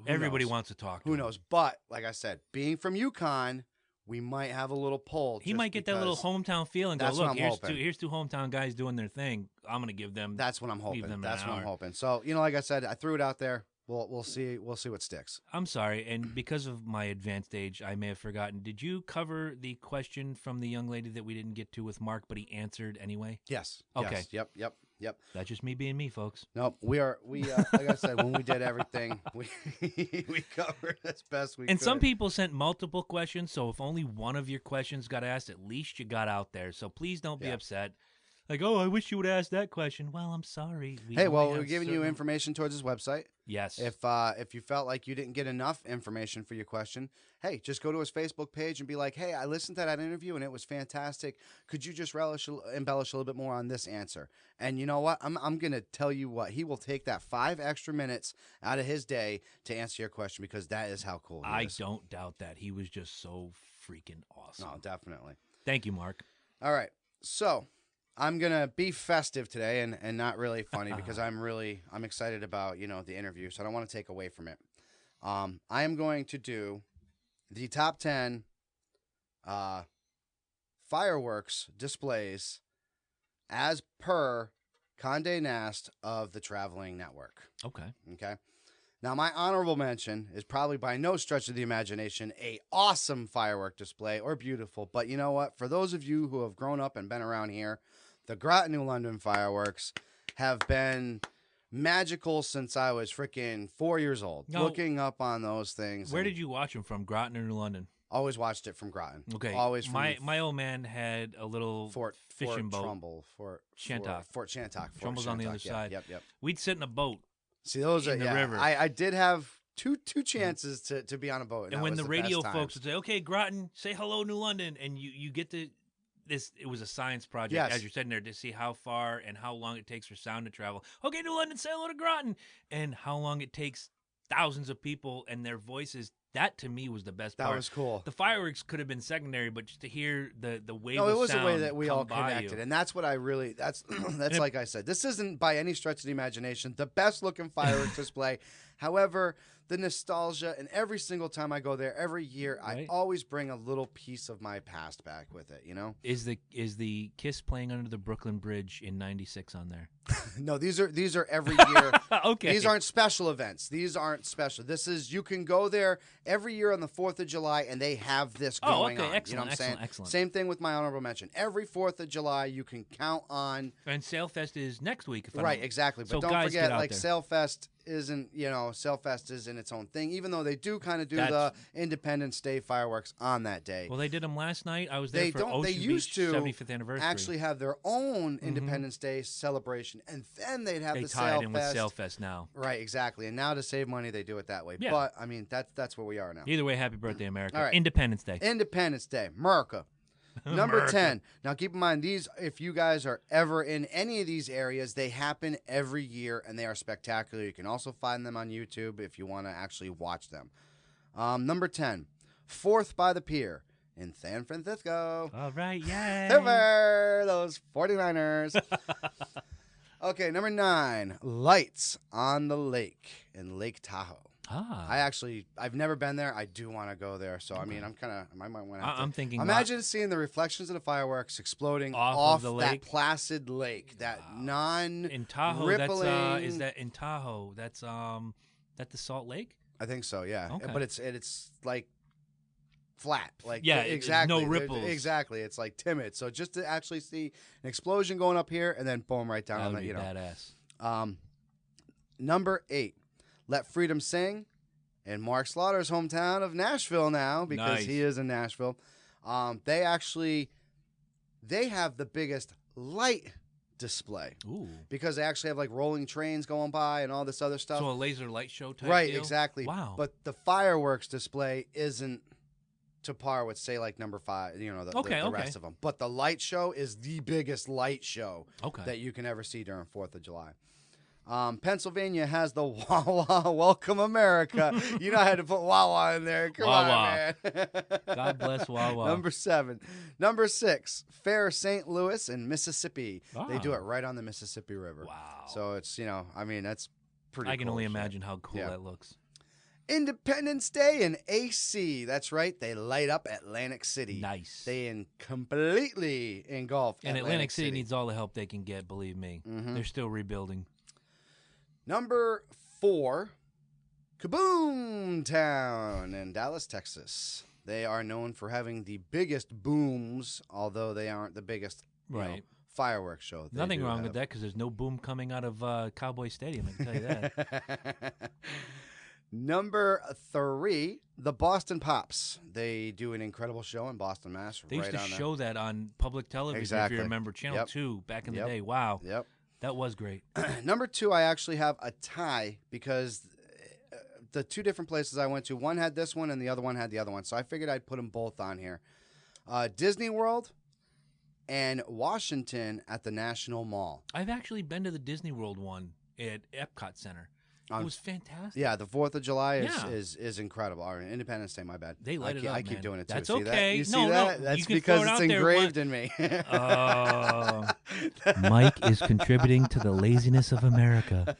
everybody wants to talk to him. Who knows? But like I said, being from UConn, we might have a little pull. He might get that little hometown feeling. Go, look, hoping. Here's two hometown guys doing their thing. I'm going to give them. That's what I'm hoping. That's what I'm hoping. So like I said, I threw it out there. We'll see what sticks. I'm sorry, and because of my advanced age, I may have forgotten. Did you cover the question from the young lady that we didn't get to with Mark, but he answered anyway? Yes. Okay. Yes. Yep. That's just me being me, folks. Nope. We like I said, when we did everything, we covered as best we could. And some people sent multiple questions, so if only one of your questions got asked, at least you got out there. So please don't be upset. Like, oh, I wish you would ask that question. Well, I'm sorry. We're giving you information towards his website. Yes. If you felt like you didn't get enough information for your question, hey, just go to his Facebook page and be like, hey, I listened to that interview and it was fantastic. Could you just embellish a little bit more on this answer? And you know what? I'm going to tell you what. He will take that 5 extra minutes out of his day to answer your question because that is how cool he is. I don't doubt that. He was just so freaking awesome. No, definitely. Thank you, Mark. All right. So I'm going to be festive today and not really funny because I'm excited about, the interview. So I don't want to take away from it. I am going to do the top 10 fireworks displays as per Condé Nast of the Traveling Network. Okay. Now, my honorable mention is probably by no stretch of the imagination a awesome firework display or beautiful. But you know what? For those of you who have grown up and been around here, the Groton, New London fireworks have been magical since I was freaking 4 years old. Now, looking up on those things. Where did you watch them from, Groton or New London? Always watched it from Groton. Okay. Always from my old man had a little fishing boat. Fort Shantok. Trumbull's on the other side. Yep. We'd sit in a boat. See, those in are the river. I did have two chances to be on a boat. And when the radio folks would say, okay, Groton, say hello, New London, and you get to this, it was a science project as you're sitting there to see how far and how long it takes for sound to travel. Okay, New London, say hello to Groton. And how long it takes thousands of people and their voices. That to me was the best part. That was cool. The fireworks could have been secondary, but just to hear the wave of sound. No, it was a way that we all connected. And that's what I really, that's like I said, this isn't by any stretch of the imagination the best looking fireworks display. However, the nostalgia, and every single time I go there, every year, I always bring a little piece of my past back with it, Is the Kiss playing under the Brooklyn Bridge in '96 on there? No, these are every year. Okay. These aren't special events. These aren't special. This is, you can go there every year on the 4th of July, and they have this going on. Excellent, you know what I'm saying? Excellent. Same thing with my honorable mention. Every 4th of July, you can count on. And Sailfest is next week. Exactly. But so don't guys, forget, like Sailfest isn't, Sailfest isn't its own thing, even though they do kind of do the Independence Day fireworks on that day. Well, they did them last night. I was there for Ocean Beach 75th anniversary. Actually have their own Independence Day celebration, and then they'd have the Sailfest. They tied in with Sailfest now. Right, exactly. And now to save money, they do it that way. Yeah. But, I mean, that's where we are now. Either way, happy birthday, America. All right. Independence Day. Independence Day. America. Number 10. Now, keep in mind, these, if you guys are ever in any of these areas, they happen every year, and they are spectacular. You can also find them on YouTube if you want to actually watch them. Number 10, 4th by the Pier in San Francisco. All right, yay. Over those 49ers. Okay, number 9, Lights on the Lake in Lake Tahoe. I've never been there. I do want to go there. So, I mean, I might want to. I'm thinking. Imagine seeing the reflections of the fireworks exploding off the lake. That placid lake, that in Tahoe. rippling. Is that in Tahoe? That's that the Salt Lake? I think so. Yeah, okay. But it's like flat. Like exactly. No ripples. Exactly. It's like timid. So just to actually see an explosion going up here and then boom right down on that. Badass. Number 8. Let Freedom Sing in Mark Slaughter's hometown of Nashville now, because he is in Nashville. They have the biggest light display. Ooh. Because they actually have like rolling trains going by and all this other stuff. So a laser light show type deal? Exactly. Wow. But the fireworks display isn't to par with, say, like number 5, the rest of them. But the light show is the biggest light show that you can ever see during 4th of July. Pennsylvania has the Wawa Welcome America. You know I had to put Wawa in there. Come on, man. God bless Wawa. Number 7. Number 6, Fair St. Louis in Mississippi. They do it right on the Mississippi River. Wow. So it's, that's pretty cool. I can only imagine how cool that looks. Independence Day in AC. That's right. They light up Atlantic City. Nice. They completely engulf And Atlantic City needs all the help they can get, believe me. Mm-hmm. They're still rebuilding. Number 4, Kaboom Town in Dallas, Texas. They are known for having the biggest booms, although they aren't the biggest fireworks show. Nothing wrong with that, because there's no boom coming out of Cowboy Stadium, I can tell you that. Number 3, the Boston Pops. They do an incredible show in Boston, Mass. They used to show that on public television, exactly. If you remember, Channel 2 back in the day. Wow. Yep. That was great. Number 2, I actually have a tie because the 2 different places I went to, one had this one and the other one had the other one. So I figured I'd put them both on here. Disney World and Washington at the National Mall. I've actually been to the Disney World one at Epcot Center. It was fantastic. Yeah, the 4th of July is incredible. Or Independence Day, my bad. They light it up, I keep doing it too. That's see okay. That? You see that? That's because it's engraved in me. Mike is contributing to the laziness of America.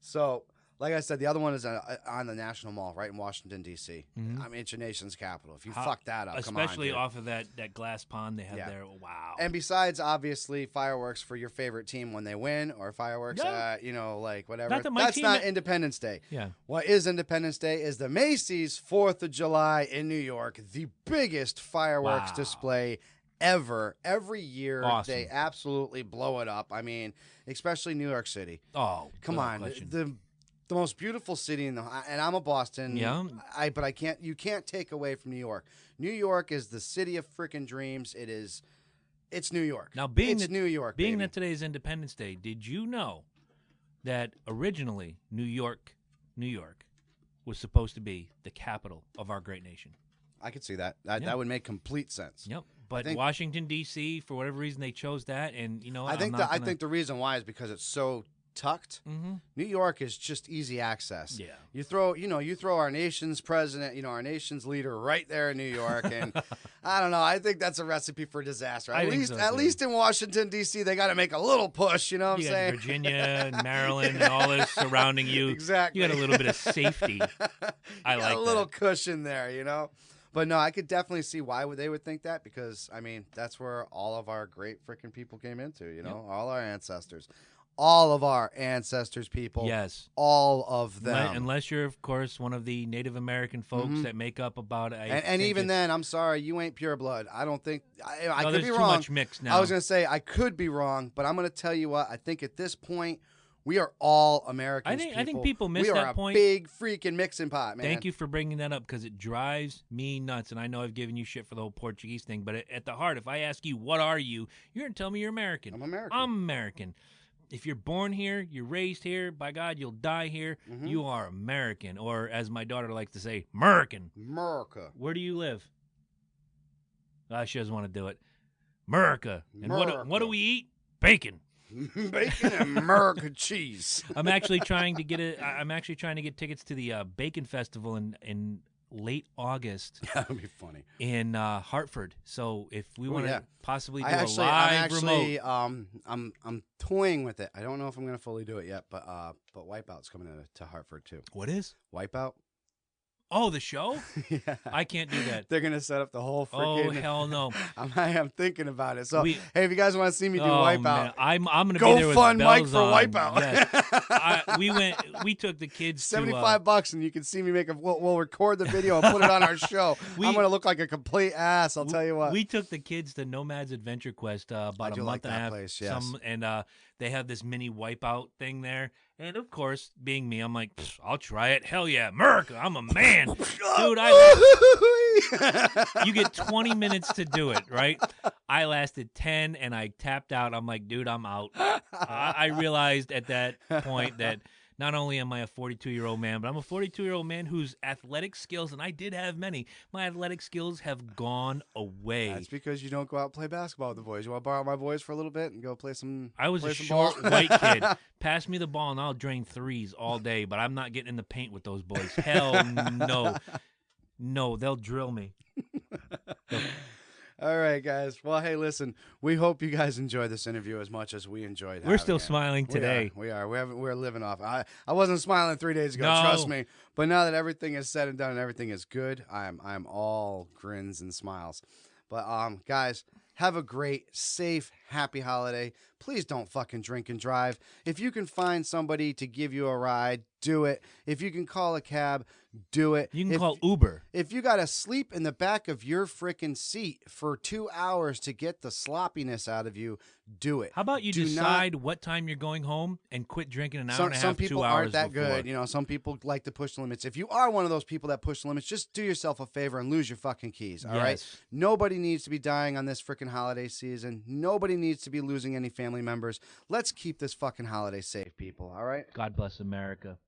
So, like I said, the other one is on the National Mall, right in Washington, D.C. I mean, it's your nation's capital. If you fuck that up, come on, especially off of that glass pond they have there. Wow. And besides, obviously, fireworks for your favorite team when they win, or fireworks, like whatever. That's not Independence Day. Yeah. What is Independence Day is the Macy's 4th of July in New York, the biggest fireworks display ever. Every year, they absolutely blow it up. I mean, especially New York City. Oh, come on. The most beautiful city and I'm a Boston. Yeah. But you can't take away from New York. New York is the city of freaking dreams. It's New York. Now, New York. Being that today is Independence Day, did you know that originally New York was supposed to be the capital of our great nation? I could see that. That would make complete sense. Yep. But Washington D.C., for whatever reason, they chose that, and I think the reason why is because it's so tucked. New York is just easy access. Yeah. You throw our nation's president, our nation's leader right there in New York, and I don't know. I think that's a recipe for disaster. At least in Washington D.C., they got to make a little push. You know what I'm saying? Virginia and Maryland and all this surrounding you. Exactly. You got a little bit of safety. I like a little cushion there. But no, I could definitely see why they would think that, because I mean that's where all of our great freaking people came into. All our ancestors. All of our ancestors, people. Yes. All of them. Unless you're, of course, one of the Native American folks that make up about... And even then, I'm sorry, you ain't pure blood. I don't think... I could be wrong. There's too much mix now. I was going to say, I could be wrong, but I'm going to tell you what. I think at this point, we are all Americans. I think people miss that point. We are a big freaking mixing pot, man. Thank you for bringing that up, because it drives me nuts. And I know I've given you shit for the whole Portuguese thing, but at the heart, if I ask you, what are you? You're going to tell me you're American. I'm American. I'm American. If you're born here, you're raised here, by God, you'll die here, you are American. Or, as my daughter likes to say, American. America. Where do you live? She doesn't want to do it. America. And what do we eat? Bacon. Bacon and American cheese. I'm actually trying to get tickets to the Bacon Festival in late August. That would be funny. In Hartford. So if we want to possibly do a live remote. I'm toying with it. I don't know if I'm going to fully do it yet, but Wipeout's coming to Hartford too. What is? Wipeout. Oh, the show? Yeah. I can't do that. They're going to set up the whole freaking... Oh, hell no. I'm thinking about it. So, hey, if you guys want to see me do Wipeout, man. I'm going to be there with fund Mike for on. Wipeout. Yes. We took the kids $75 and you can see me we'll record the video and put it on our show. I'm going to look like a complete ass, I'll tell you what. We took the kids to Nomad's Adventure Quest about a month and a half. Place, yes. And they have this mini Wipeout thing there. And, of course, being me, I'm like, I'll try it. Hell yeah, America, I'm a man. Dude, you get 20 minutes to do it, right? I lasted 10, and I tapped out. I'm like, dude, I'm out. I realized at that point that not only am I a 42-year-old man, but I'm a 42-year-old man whose athletic skills, and I did have many, my athletic skills have gone away. That's because you don't go out and play basketball with the boys. You want to borrow my boys for a little bit and go play some I was a short white kid. Pass me the ball, and I'll drain threes all day, but I'm not getting in the paint with those boys. Hell no. No, they'll drill me. All right, guys. Well, hey, listen, we hope you guys enjoyed this interview as much as we enjoyed We're still smiling today. We are. We're living off. I wasn't smiling 3 days ago, no. Trust me. But now that everything is said and done and everything is good, I'm all grins and smiles. But guys, have a great, safe, happy holiday. Please don't fucking drink and drive. If you can find somebody to give you a ride, do it. If you can call a cab, do it. You can call Uber. If you got to sleep in the back of your freaking seat for 2 hours to get the sloppiness out of you, do it. How about you decide what time you're going home and quit drinking an hour and a half, 2 hours Some people aren't that before. good. You know, some people like to push the limits. If you are one of those people that push the limits, just do yourself a favor and lose your fucking keys, all right? Nobody needs to be dying on this freaking holiday season. Nobody needs to be losing any family members. Let's keep this fucking holiday safe, people, all right? God bless America.